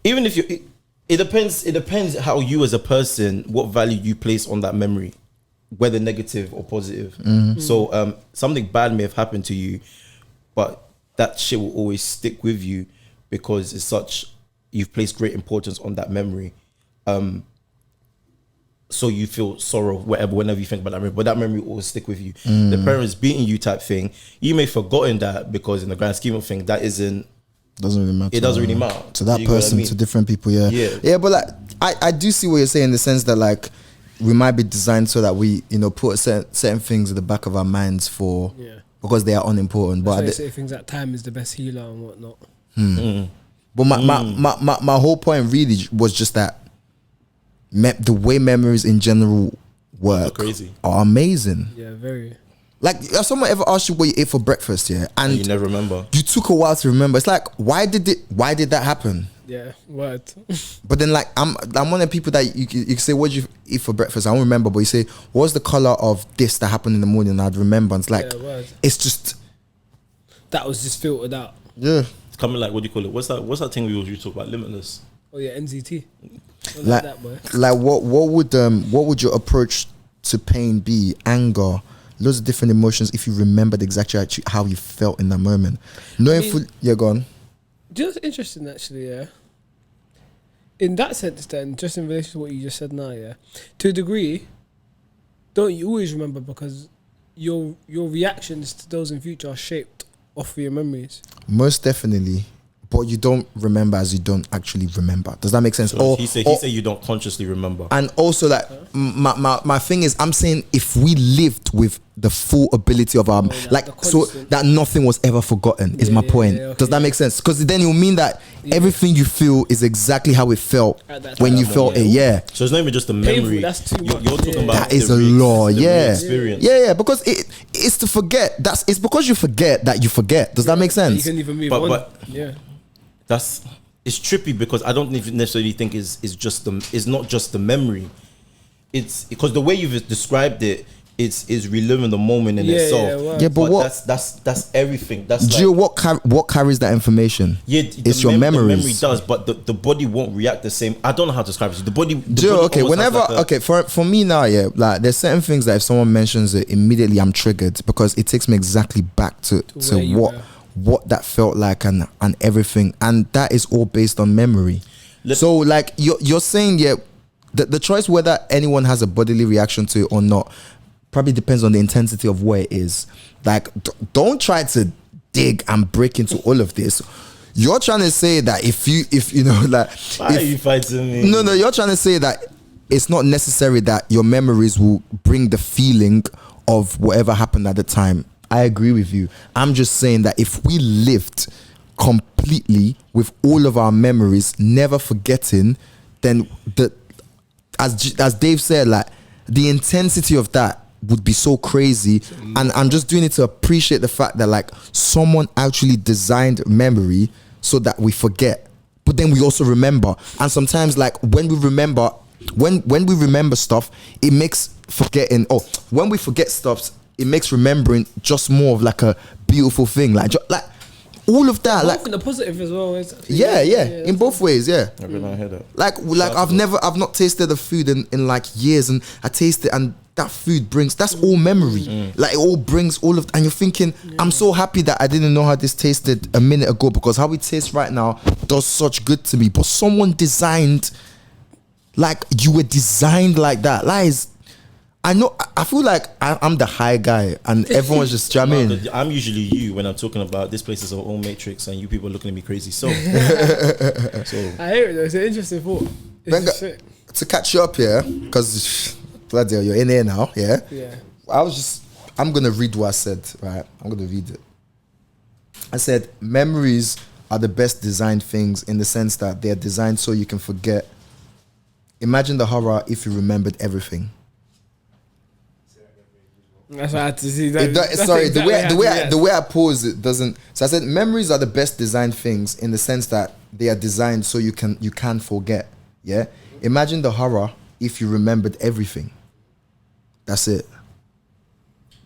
Even if it depends how you as a person, what value you place on that memory, whether negative or positive. So something bad may have happened to you, but that shit will always stick with you because you've placed great importance on that memory. So you feel sorrow, whenever you think about that memory, but that memory will always stick with you. The parents beating you type thing, you may have forgotten that, because in the grand scheme of things, that doesn't really matter. It doesn't really matter to that person, to different people. Yeah. But like, I do see what you're saying in the sense that like we might be designed so that we, you know, put certain things at the back of our minds because they are unimportant. But they say things like time is the best healer and whatnot. But my whole point really was just that the way memories in general work are amazing. Yeah, very. Like, if someone ever asked you what you ate for breakfast, and you never remember, you took a while to remember. It's like, why did that happen? Yeah, word. But then, like, I'm one of the people that you can say, what did you eat for breakfast? I don't remember, but you say, what's the color of this that happened in the morning? And I'd remember. And it's like, it's just that was just filtered out. Yeah, it's coming like, what do you call it? What's that thing we always talk about? Limitless. Oh yeah, NZT. Like that, boy. Like what would your approach to pain be? Anger, loads of different emotions. If you remembered exactly how you felt in that moment, knowing go on. Just interesting, actually. Yeah. In that sense, then, just in relation to what you just said now, yeah, to a degree, don't you always remember because your reactions to those in future are shaped off of your memories. Most definitely. But you don't remember as you don't actually remember. Does that make sense? So he said you don't consciously remember. And also, like, my thing is, I'm saying if we lived with the full ability of our so that nothing was ever forgotten is my point. Does that make sense? Because then it will mean that everything you feel is exactly how it felt when you felt it. Yeah. So it's not even just the memory. That's too much. You're talking about that is a law. Yeah. Experience. Yeah. Because it's to forget. It's because you forget that you forget. Does that make sense? You can even move on. But yeah. It's trippy because I don't even necessarily think it's not just the memory. It's because the way you've described it is reliving the moment in itself. Yeah, but that's everything. That's Gio, what carries that information? Yeah, it's your memories. The memory does, but the body won't react the same. I don't know how to describe it. The body. Gio, okay. Whenever for me now, yeah, like there's certain things that if someone mentions it, immediately I'm triggered because it takes me exactly back to what that felt like and everything, and that is all based on memory. So like you're saying, yeah, the choice whether anyone has a bodily reaction to it or not probably depends on the intensity of where it is. Like don't try to dig and break into all of this. You're trying to say that if you know, like, why are you fighting me? No, you're trying to say that it's not necessary that your memories will bring the feeling of whatever happened at the time. I agree with you. I'm just saying that if we lived completely with all of our memories, never forgetting, then as Dave said, like the intensity of that would be so crazy. And I'm just doing it to appreciate the fact that like someone actually designed memory so that we forget, but then we also remember. And sometimes like when we remember stuff, it makes forgetting. When we forget stuff, it makes remembering just more of like a beautiful thing, like all of that, like the positive as well. Yeah, in both ways, yeah. I really don't hear that. Like I've not tasted the food in like years, and I taste it, and that food brings, that's all memory. Like it all brings all of, and you're thinking, I'm so happy that I didn't know how this tasted a minute ago because how it tastes right now does such good to me. But someone designed, like you were designed like that. I know. I feel like I'm the high guy, and everyone's just jamming. I'm usually you when I'm talking about this place is our own matrix, and you people are looking at me crazy. So, I hear it. Though. It's an interesting thought. To catch you up here, because bloody hell, you're in here now. Yeah. Yeah. I'm gonna read what I said. Right. I'm gonna read it. I said memories are the best designed things in the sense that they are designed so you can forget. Imagine the horror if you remembered everything. That's what I had to see. The way I pose it doesn't. So I said memories are the best designed things in the sense that they are designed so you can forget. Yeah. Imagine the horror if you remembered everything. That's it.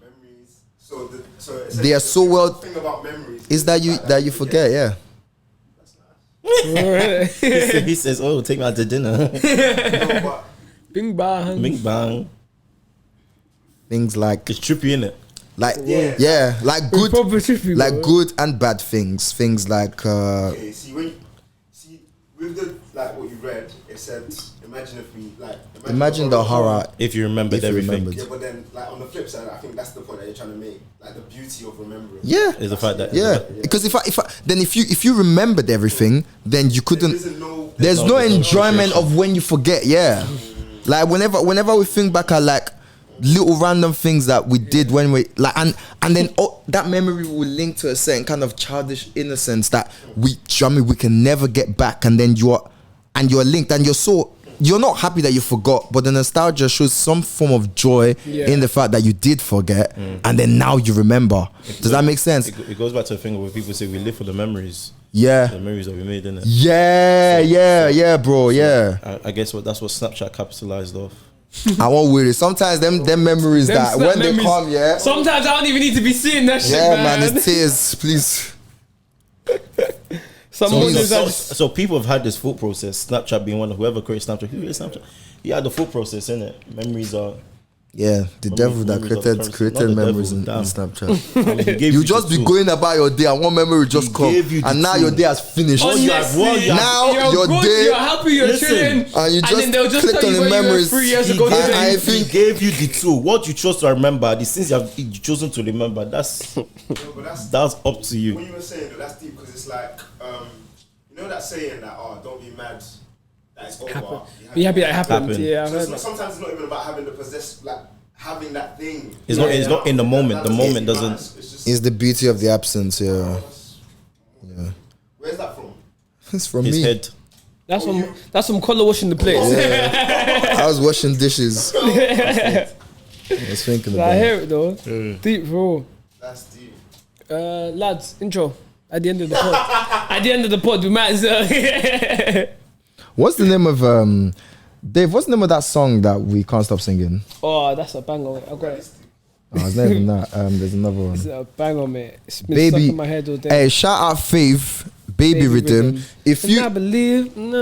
Memories. So they are so well. The thing about memories is that you forget. Yeah. That's nice. He says, "Oh, take me out to dinner." Bing bang. Bing bang. Things like it's trippy, innit? Like like good, trippy, like good and bad things. Things like okay, see with the like what you read, it said imagine if we like imagine the horror if you remembered everything. Yeah, but then like on the flip side, I think that's the point that you're trying to make. Like the beauty of remembering. Yeah, is the fact that because if you remembered everything, then you couldn't. There's no enjoyment of when you forget. Yeah, like whenever we think back at like little random things that we did when we like, and then that memory will link to a certain kind of childish innocence that we can never get back, and then you're linked, and you're not happy that you forgot, but the nostalgia shows some form of joy in the fact that you did forget, and then now you remember. Does that make sense? It goes back to a thing where people say we live for the memories. Yeah. The memories that we made, innit? Yeah, bro. Yeah. I guess that's what Snapchat capitalized off. I won't worry. Sometimes them memories Them that snap when memories. they come, yeah. Sometimes I don't even need to be seeing that shit, Yeah, man. man, it's tears, please. So people have had this thought process. Snapchat being one of whoever created Snapchat. Who created Snapchat? He had the thought process, innit? Memories are. Yeah, the devil that created memories in Snapchat. You just be going about your day and one memory will just come, and now your day has finished. Honestly, now your day, you're happy, you're chilling, and you just then they'll just click tell on you the where you were memories. 3 years ago. I think he gave you the tool. What you chose to remember, the things you've chosen to remember. That's up to you. When you were saying that's deep because it's like you know that saying that don't be mad. That it's over. Be happy that it happened. Yeah, sometimes it's not even about having the having that thing. It's not in the moment. The moment doesn't. It's the beauty of the absence. Yeah. Where's that from? It's from his me. head. That's some color washing the plates. Yeah. I was washing dishes. I was thinking about I hear it though. Deep, bro. That's deep. Lads, intro. At the end of the pod. We might as well. What's the name of Dave? What's the name of that song that we can't stop singing? Oh, that's a banger. I got it. Oh, it's not even that. There's another one. It's a banger, mate. It's been stuck in my head all day. Hey, shout out Faith, Baby Rhythm. If And you I believe. What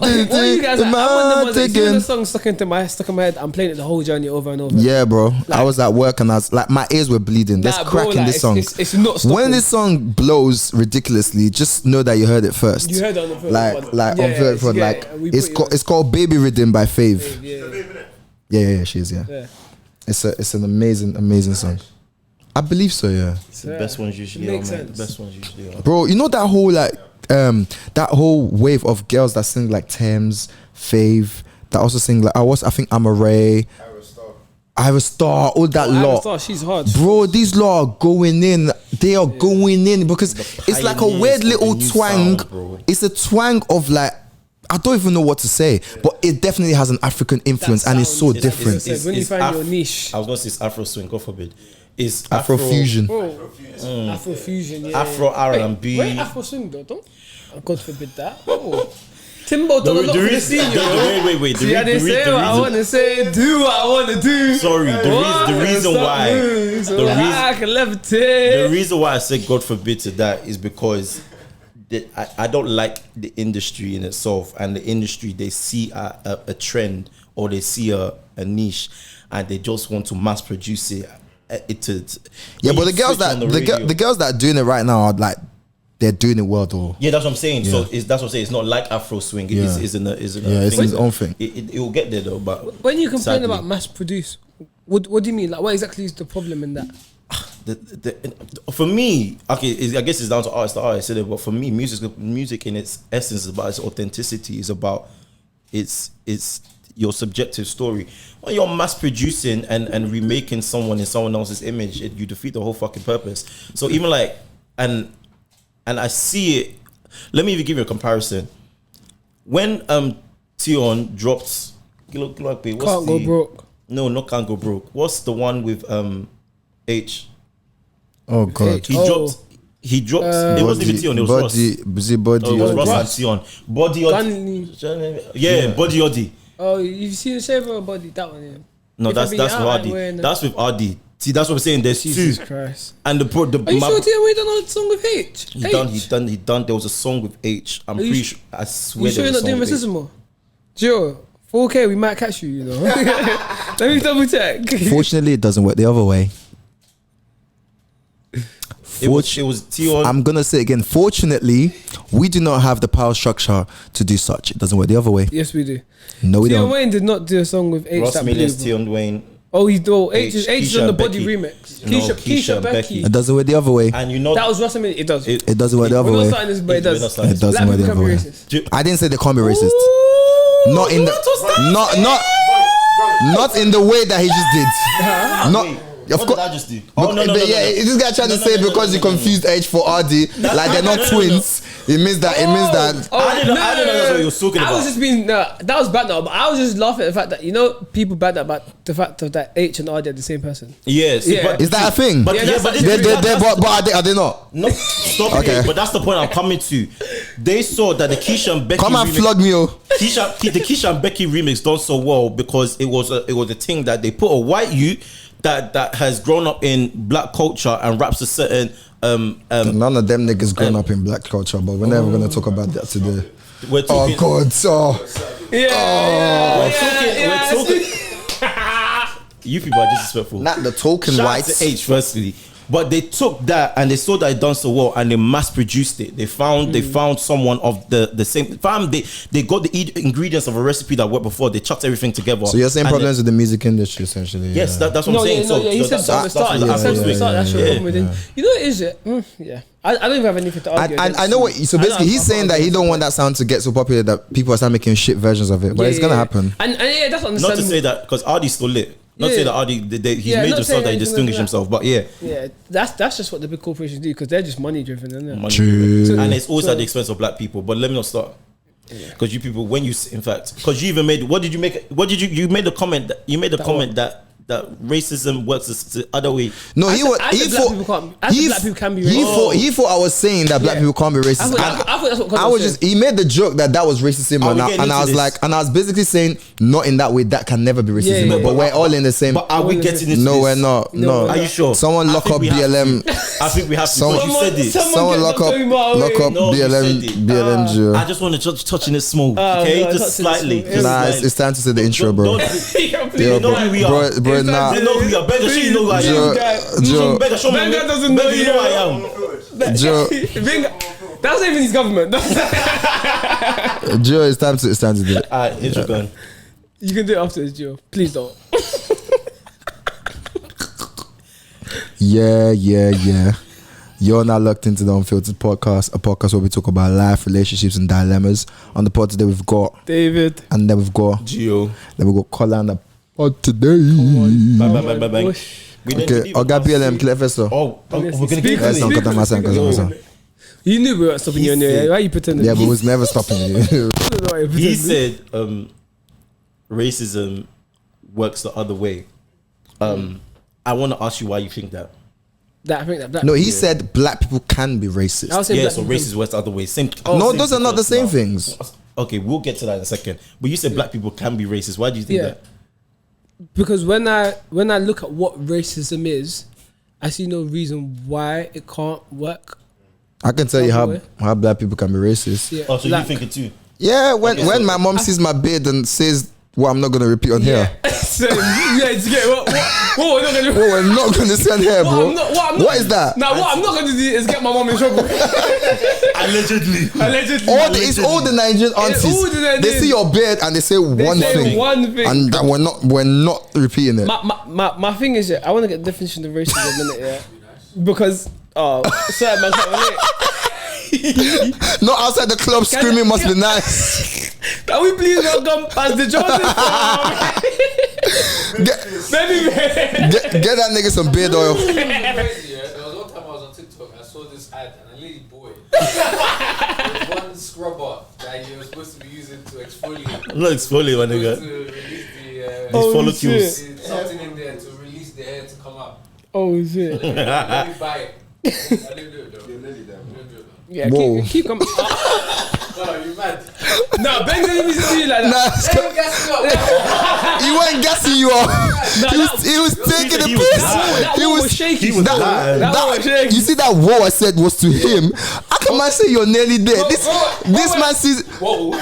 you guys like? The song stuck in my head. I'm playing it the whole journey over and over. Yeah, bro. I was at work and I was like, my ears were bleeding. Let's crack in this song. It's not stopping. When this song blows ridiculously, just know that you heard it first. You heard it on the first Unfiltered pod. Like it's called Baby Rhythm by Faith. Yeah, she is. Yeah. It's an amazing song. I believe so. Yeah. It's the best ones usually Makes are, man. sense. The best ones usually are. Bro, you know that whole that whole wave of girls that sing like Thames, Fave, that also sing like I think Amaray, Ira Star, all that lot. Ira Star, she's hard. Bro, these lot are going in. They are going in because it's like a weird little twang. Sound, it's a twang of like, I don't even know what to say, but it definitely has an African influence and it's so different. When you find your niche. I was gonna say it's Afro swing, God forbid. It's Afrofusion. Afrofusion, yeah. Afro R&B. Wait, Afro swing though, don't. God forbid that. Oh. Timbo done a lot for the scene, yo. Wait. See how they say what I want to say, do what I want to do. Sorry, the reason why. The reason why I said God forbid to that is because I don't like the industry in itself, and the industry, they see a trend or they see a niche and they just want to mass produce it. But the girls that are doing it right now are like, they're doing it well though. Yeah, that's what I'm saying. Yeah. So that's what I'm saying. It's not like Afro swing. It's it's its own thing. It will get there though. But when you complain about mass produce, what do you mean? Like, what exactly is the problem in that? For me, okay, I guess it's down to artist. But for me, music in its essence is about its authenticity. It's about it's your subjective story. When you're mass producing and remaking someone in someone else's image, you defeat the whole fucking purpose. So even like and I see it. Let me even give you a comparison. When Tion dropped Can't Go Broke. No, not Can't Go Broke. What's the one with H? Oh God. He dropped. It wasn't even Tion, it was Ross. It was Ross and Tion. Body Oddy. Yeah, Body Oddy. Oh, you've seen the shape of a body, that one, yeah. No, that's with Hardy. That's with Hardy. See, that's what I'm saying. There's Jesus two. Christ. And Are you sure Tion done a song with H? He done. There was a song with H. I'm pretty sure. I swear. You sure you're not doing racism? Joe, 4K, we might catch you. You know. Let me double check. Fortunately, it doesn't work the other way. It was Tion. I'm gonna say again. Fortunately, we do not have the power structure to do such. It doesn't work the other way. Yes, we do. No, we Tion don't. Wayne did not do a song with H. Ross Millions, Tion Wayne. Oh, he do. H is on the Body Becky. remix. No, Keisha Becky. It doesn't work the other way. And you know That was Russ Millions. It does. It doesn't work the other We're way. not starting this, but it does. It doesn't Black work the people other can way. be racist. I didn't say they can't be racist. Not in the not in the way that he just did. Not. Of what course, did I just do? This guy trying to say because you confused H for RD, like they're not twins. It means that. I didn't know that's what you were talking about. I was just being that was bad now, but I was just laughing at the fact that people bad about the fact that H and RD are the same person. Yes, Yeah. Is that a thing? But Are they not? No, stop Okay. it. But that's the point I'm coming to. They saw that the Keisha and Becky Come and remix, flog me, oh. the Keisha and Becky remix done so well because it was a thing that they put a white youth that has grown up in black culture and raps a certain None of them niggas grown up in black culture, but we're never gonna talk about that today. we're talking, Oh God, so we're talking. You people are disrespectful. not the token Shout out whites. to H firstly. But they took that and they saw that it done so well and they mass produced it. They found someone of the same fam. They got the ingredients of a recipe that worked before. They chucked everything together. So you're saying problems with the music industry, essentially. Yes, yeah. that's what I'm saying. He said from the start. He said from the start. That's your problem with him. You know what it is? Yeah. I don't even have anything to argue. I know what. So basically, he's saying that he don't want that sound to get so popular that people are start making shit versions of it. But it's gonna happen. And yeah, that's understandable. Not to say that because Ardy's still lit. Not to say that Ardy he's made the song that he distinguished himself. But yeah, that's just what the big corporations do because they're just money driven, isn't it? True. And it's always at the expense of black people. But let me not start. Because you people, when you in fact, because you even made you made a comment that racism works the other way. No, Black people can be racist. He thought I was saying that black people can't be racist. I thought that's what I was just. He made the joke that was racism, and I was like, and I was basically saying, not in that way. That can never be racism. But we're all in the same. But are we getting into No, this? we're not. No. Are you sure? Someone lock up BLM. I think we have to. Someone- You said it. Someone lock up No, you BLM. said it. BLM Joe. I just want to touching it small, okay? no, Just slightly. touching it Just Nah, slightly. it's time to say the intro, bro. They know who we are. Bro, nah. They know who we are. Beggar, show you know who I am. Joe, Beggar, show me. Beggar doesn't know Beggar, you know who I am. Joe, That's not even his government. Joe, it's time to do it. Alright, intro gun. You can do it after this, Joe. Please don't. Yeah. You're now locked into the Unfiltered podcast, a podcast where we talk about life, relationships, and dilemmas. On the pod today, we've got David. and then we've got Gio. then we've got Colin on the pod today. Bang. Okay, Oga BLM, Claire Fester. Oh, we're gonna Speak- get Yes, into I'm it. cutting my son. You knew we weren't stopping you anyway. Why are you pretending? Yeah, but we was never stopping you. He said racism works the other way. I want to ask you why you think that. I think that black No, he people- said black people can be racist. I was saying Yeah, black so people- racism works the other way. Same. No, same those are not the same things. Okay, we'll get to that in a second. But you said black people can be racist. Why do you think Yeah. that? Because when I look at what racism is, I see no reason why it can't work. I can tell you how black people can be racist. Yeah. Oh, so like- you think it too? Yeah, when Okay, so- my mom sees my beard and says what I'm not gonna repeat on here. So, just get what we're not gonna do. What we're not gonna say on here, bro. What is that? Now, what I'm not gonna do is get my mom in trouble. Allegedly. Allegedly. It's all the Nigerian aunties. all the Nigerians. They see your beard and they say one say thing, one thing. and that we're not repeating it. My thing is, I want to get the definition of racism in a minute, yeah. Because, certain man's not relate. Not outside the club screaming must be nice. Can we please welcome Pastor Joseph? Get that nigga some beard oil. Crazy, yeah? There was one time I was on TikTok, I saw this ad and a lady bought it. There was one scrubber that you were supposed to be using to exfoliate. I'm not exfoliating, my Supposed nigga. to release the These follicles. shit. something in there to release the hair to come up. Oh, shit. Let me buy it. I didn't do it though. You're nearly there, I bro. didn't do it though. Yeah, Whoa. keep coming. Oh, you mad? No, Ben didn't even see you like that. Nah, Guess what? he wasn't gassing you off. He was taking the He was piss. lying. That He one was was shaky. he was lying. That one was shaky. You see that whoa I said was to him. How can man say you're nearly there? This man sees. Whoa.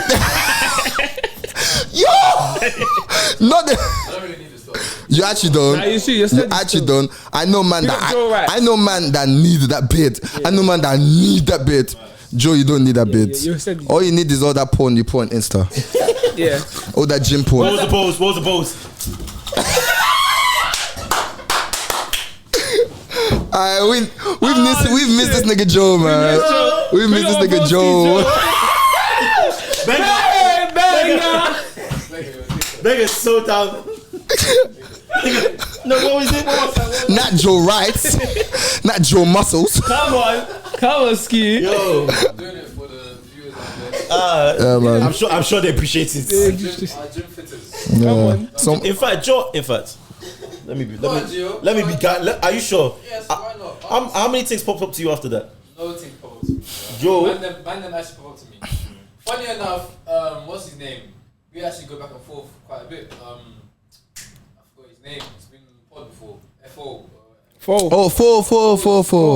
Yo, not the. I don't really need to stop. You actually don't. Nah, you see, you're You steady actually still. don't. I know man You that got Joe right. I know man that need that beard. I know man that need that beard. Joe, you don't need that beard. you're steady. All you need is all that porn you put on Insta. Yeah. All that gym What porn. was the pose? What was the pose? We've missed this nigga Joe, man. We've missed this nigga Joe. Beggar's so down. No, what was it? What was that? Not Joe Wright. Not Joe Muscles. Come on, Ski. Yo. I'm doing it for the man. I'm sure they appreciate it. Our gym fitters. Yeah. In fact, Joe. Let me be. Are you sure? Yes, why not? How many things popped up to you after that? No thing pop up to me. Joe. Man them actually pop up to me. Funny enough, what's his name? We actually go back and forth quite a bit. I forgot his name. It's been pod before. FO. Four. Oh, four.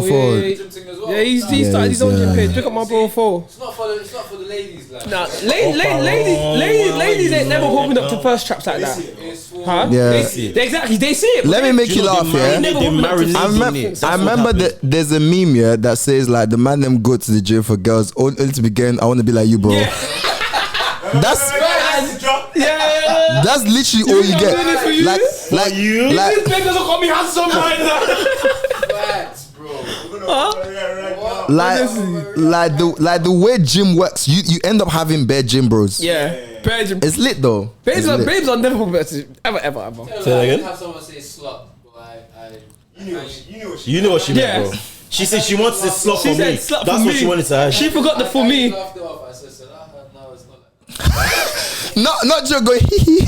Yeah, Gym thing as well. yeah, he started his own gym page. Pick up my bro 4. It's not for the ladies, like. Nah, ladies ain't never popping up to first traps like that. It's for Huh? Yeah. They exactly. They see it. Let me make you laugh, yeah. I remember there's a meme here that says like the man them go to the gym for girls only to be getting I want to be like you, bro. Yeah. That's literally all you get. Like This man doesn't call me handsome right now. facts, bro. like the way gym works, you end up having bare gym bros. Yeah. It's lit though. Babes It's lit. are never popular ever. Say that I again? have someone say slut, but You know what she meant, Yeah. bro. She said she wants this slot She for said me. slut for That's what me. she wanted to have. She forgot the for me. laughed it off. I said, no, it's not like that. Not Joe going hee.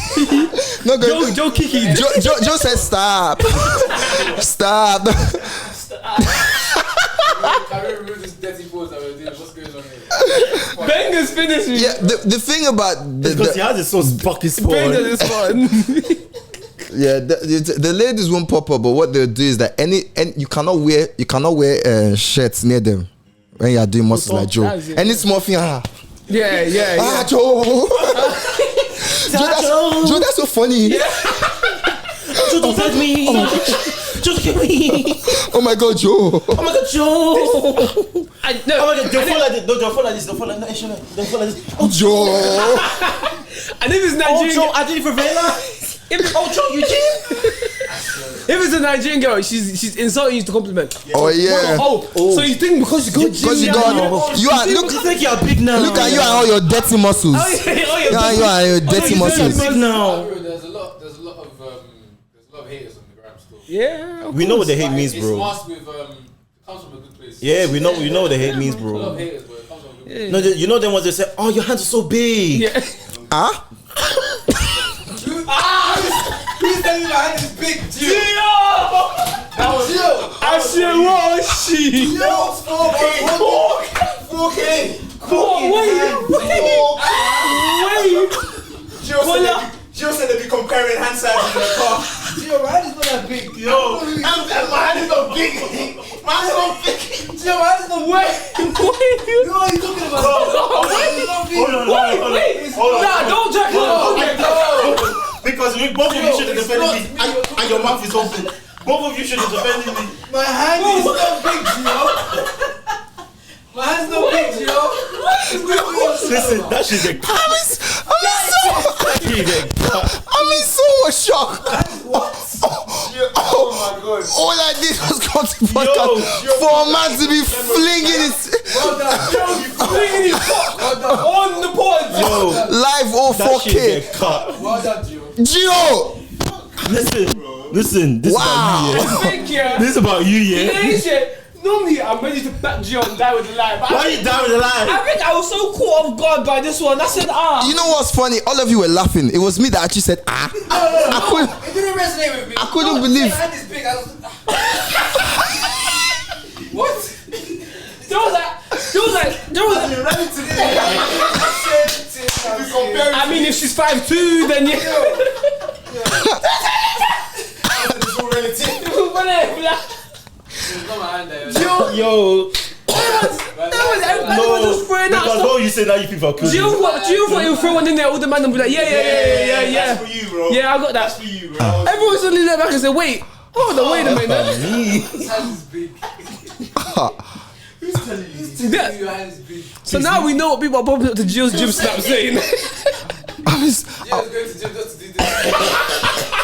Not going. Joe Kiki. Joe said stop. Stop. Can we remove this dirty pose that we're doing? What's going on here? Bangers finishing. Yeah, the thing about Because he has his so fucking sport. Bangers is fun. yeah, the ladies won't pop up, but what they'll do is that and you cannot wear shirts near them when you are doing muscles like Joe. That's it, Any small thing, Yeah. Joe. Joe, that's so funny. Joe, don't touch me. Joe, don't me. Oh my God, Joe. Oh my God, Joe. No, Oh my God, don't fall like this. Don't fall like this. Don't fall like this. Don't fall like this. Oh, Joe. and if it's Nigerian, Joe, I didn't even realize. Joe, Eugene. if it's a Nigerian girl, she's insulting you to compliment. Oh yeah. So you think because you go gym, Because you got you are You think you're big now? look at you and all your dirty muscles. You and your dirty muscles. big now. There's a lot of haters on the gram still. Yeah. We know what the hate means, It's bro. masked with it comes from a good place. Yeah, we know what the hate means, A lot of bro. haters, but it comes from a good place. No, you know them ones that say, "Oh, your hands are so big." Yeah. Huh? Who's telling me my hand is big, Gio? I said, what she? 4K. Wait. Gio said they be comparing hand sizes in the car. Gio, my hand is not that big. Yo, my hand is not big. My hand is not big. Gio, my hand is not Wait. You know what are you talking about? Hold on. Nah, don't jack it up. Okay, Because both of you should have defended me, and your mouth is open. Both of you should have defended me. My hand is not big, Gio. My hand's not big, Gio. Listen, that shit's a I'm in so much shock. Oh my God. All I did was come to podcast for a man to be flinging it Well done, Gio. Flinging his cock on the pod. live all that shit 4K. get cut. Well done, Gio. Gio. Listen. This Wow. is about you, yeah. Thank you. This is about you, yeah. Normally, I'm ready to back Gio and die with the lie. But Why you down with the line? I think I was so caught off guard by this one. I said, You know what's funny? All of you were laughing. It was me that actually said, I couldn't. It didn't resonate with me. I couldn't believe. My hand is big. I was what? Joe was like, I mean, if she's 5'2", then yeah. It's all relative. It's not my hand there. Yo. Everyone just throwing out Because stuff. all you say now, you people are cool. Do you thought you throw one in there? All the man will be like, yeah. That's for you, bro. Yeah, I got that. That's for you, bro. Everyone suddenly looked back and said, wait, hold on, wait a minute. His hand is big. Who's telling you? Yeah. Your hand is big. So now we know what people are popping up to Jill's gym snap saying. Yeah, I was going to gym just to do this.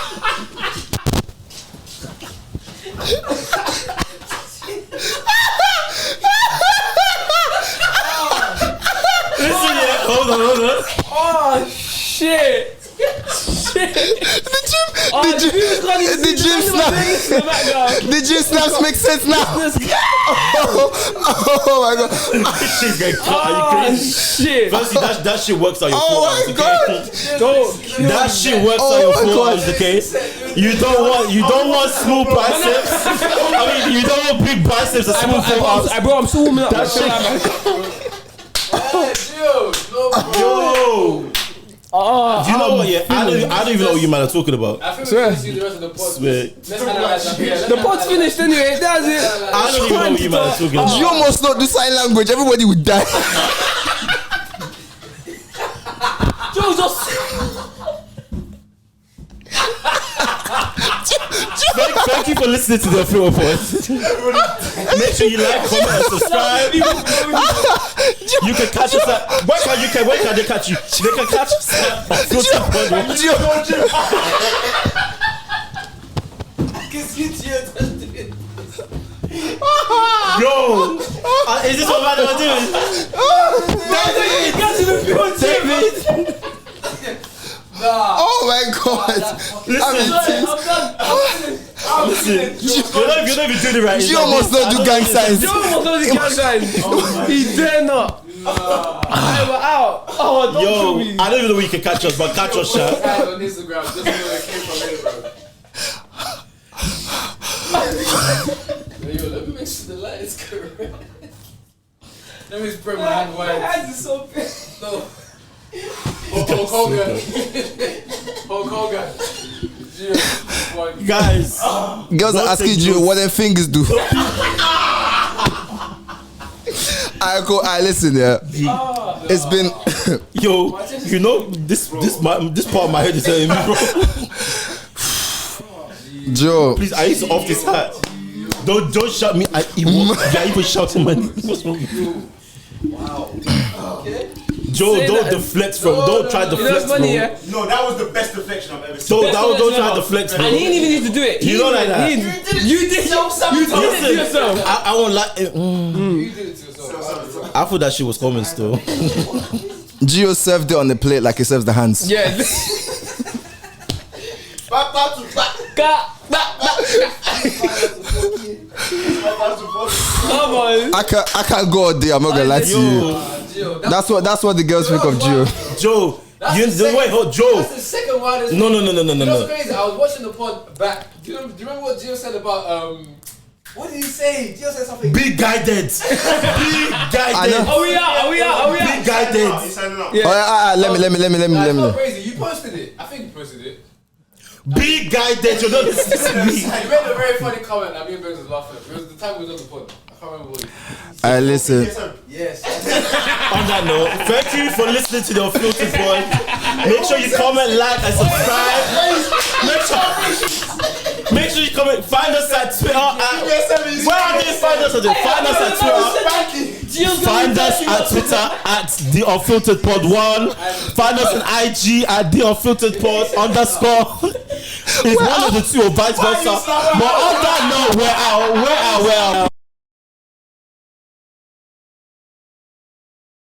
Listen, yeah. Hold on. Oh, shit. The gym snaps make sense now. Oh my god. She's getting cut. Are you crazy? Shit. Firstly, that shit works on your Oh my forearms, god. okay? That shit works on your forearms, okay? You don't want smooth biceps. I mean, you don't want big biceps and smooth forearms. Bro, I'm still warming up. That shit. Yo. Do you know what? Yeah, I don't even know what you man are talking about. I think we can see the rest of the pod. Swear. Let's analyze that. The pod's finished anyway. That's it. I don't even know what you man are talking about. You must not do sign language. Everybody would die. Joe just. Thank you for listening to the Film Pod. Make sure you like, comment, and subscribe. You can catch us at where can they catch you? They can catch us at Unfiltered Pod. Yo, is this what man are doing? David. Oh my god. Listen, you're not even doing it right. Gio must not do gang signs. Joe must not do gang signs. He dare not. Hey, we're out. Oh, don't kill me. I don't even know where you can catch us, but catch us, Sha. Guys on Instagram, just know where it came from here, bro. Yo, let me make sure the light is correct. Let me spread my hand wide. My hands are so big. No. Hulk Hogan. Hulk Hogan. Guys, Girls are asking you what their fingers do. I listen, yeah. It's been yo, you know this part of my head is hurting me, bro. Joe. Please, I used to off this hat. Don't shout me. You're even shouting my name. What's wrong with you? Wow. Okay. Joe, don't deflect from. Don't try to deflect from. Yeah? No, that was the best deflection I've ever seen. Don't try to deflect from. And he didn't even need to do it. You know like that. You did it to yourself. I won't like. You did it to yourself. I thought that shit was coming still. Gio served it on the plate like he serves the hands. Yeah. Come on. I can't go all day. I'm not gonna lie to you. That's what the girls think of Gio. Joe, wait, hold Joe. That's the second wildest. No. You know what's crazy? I was watching the pod back. Do you remember what Gio said about what did he say? Gio said something. Big guided. Big guided. Are we out? Big guided. He's signing up. Yeah. Let me. It's not crazy. You posted it. I think you posted it. Big guided. You're not listening to me. You made a very funny comment and me and Ben was laughing. It was the time we was on the pod. I can't remember what it was. I listen. Yes. On that note, thank you for listening to the Unfiltered Pod. Make sure you comment, like, and subscribe. Make sure you comment. Find us at Twitter. Where are they? Find us at Twitter. Find us at Twitter at the Unfiltered Pod 1. Find us on IG at the Unfiltered Pod _. It's one of the two or vice versa. But on that note, we're out.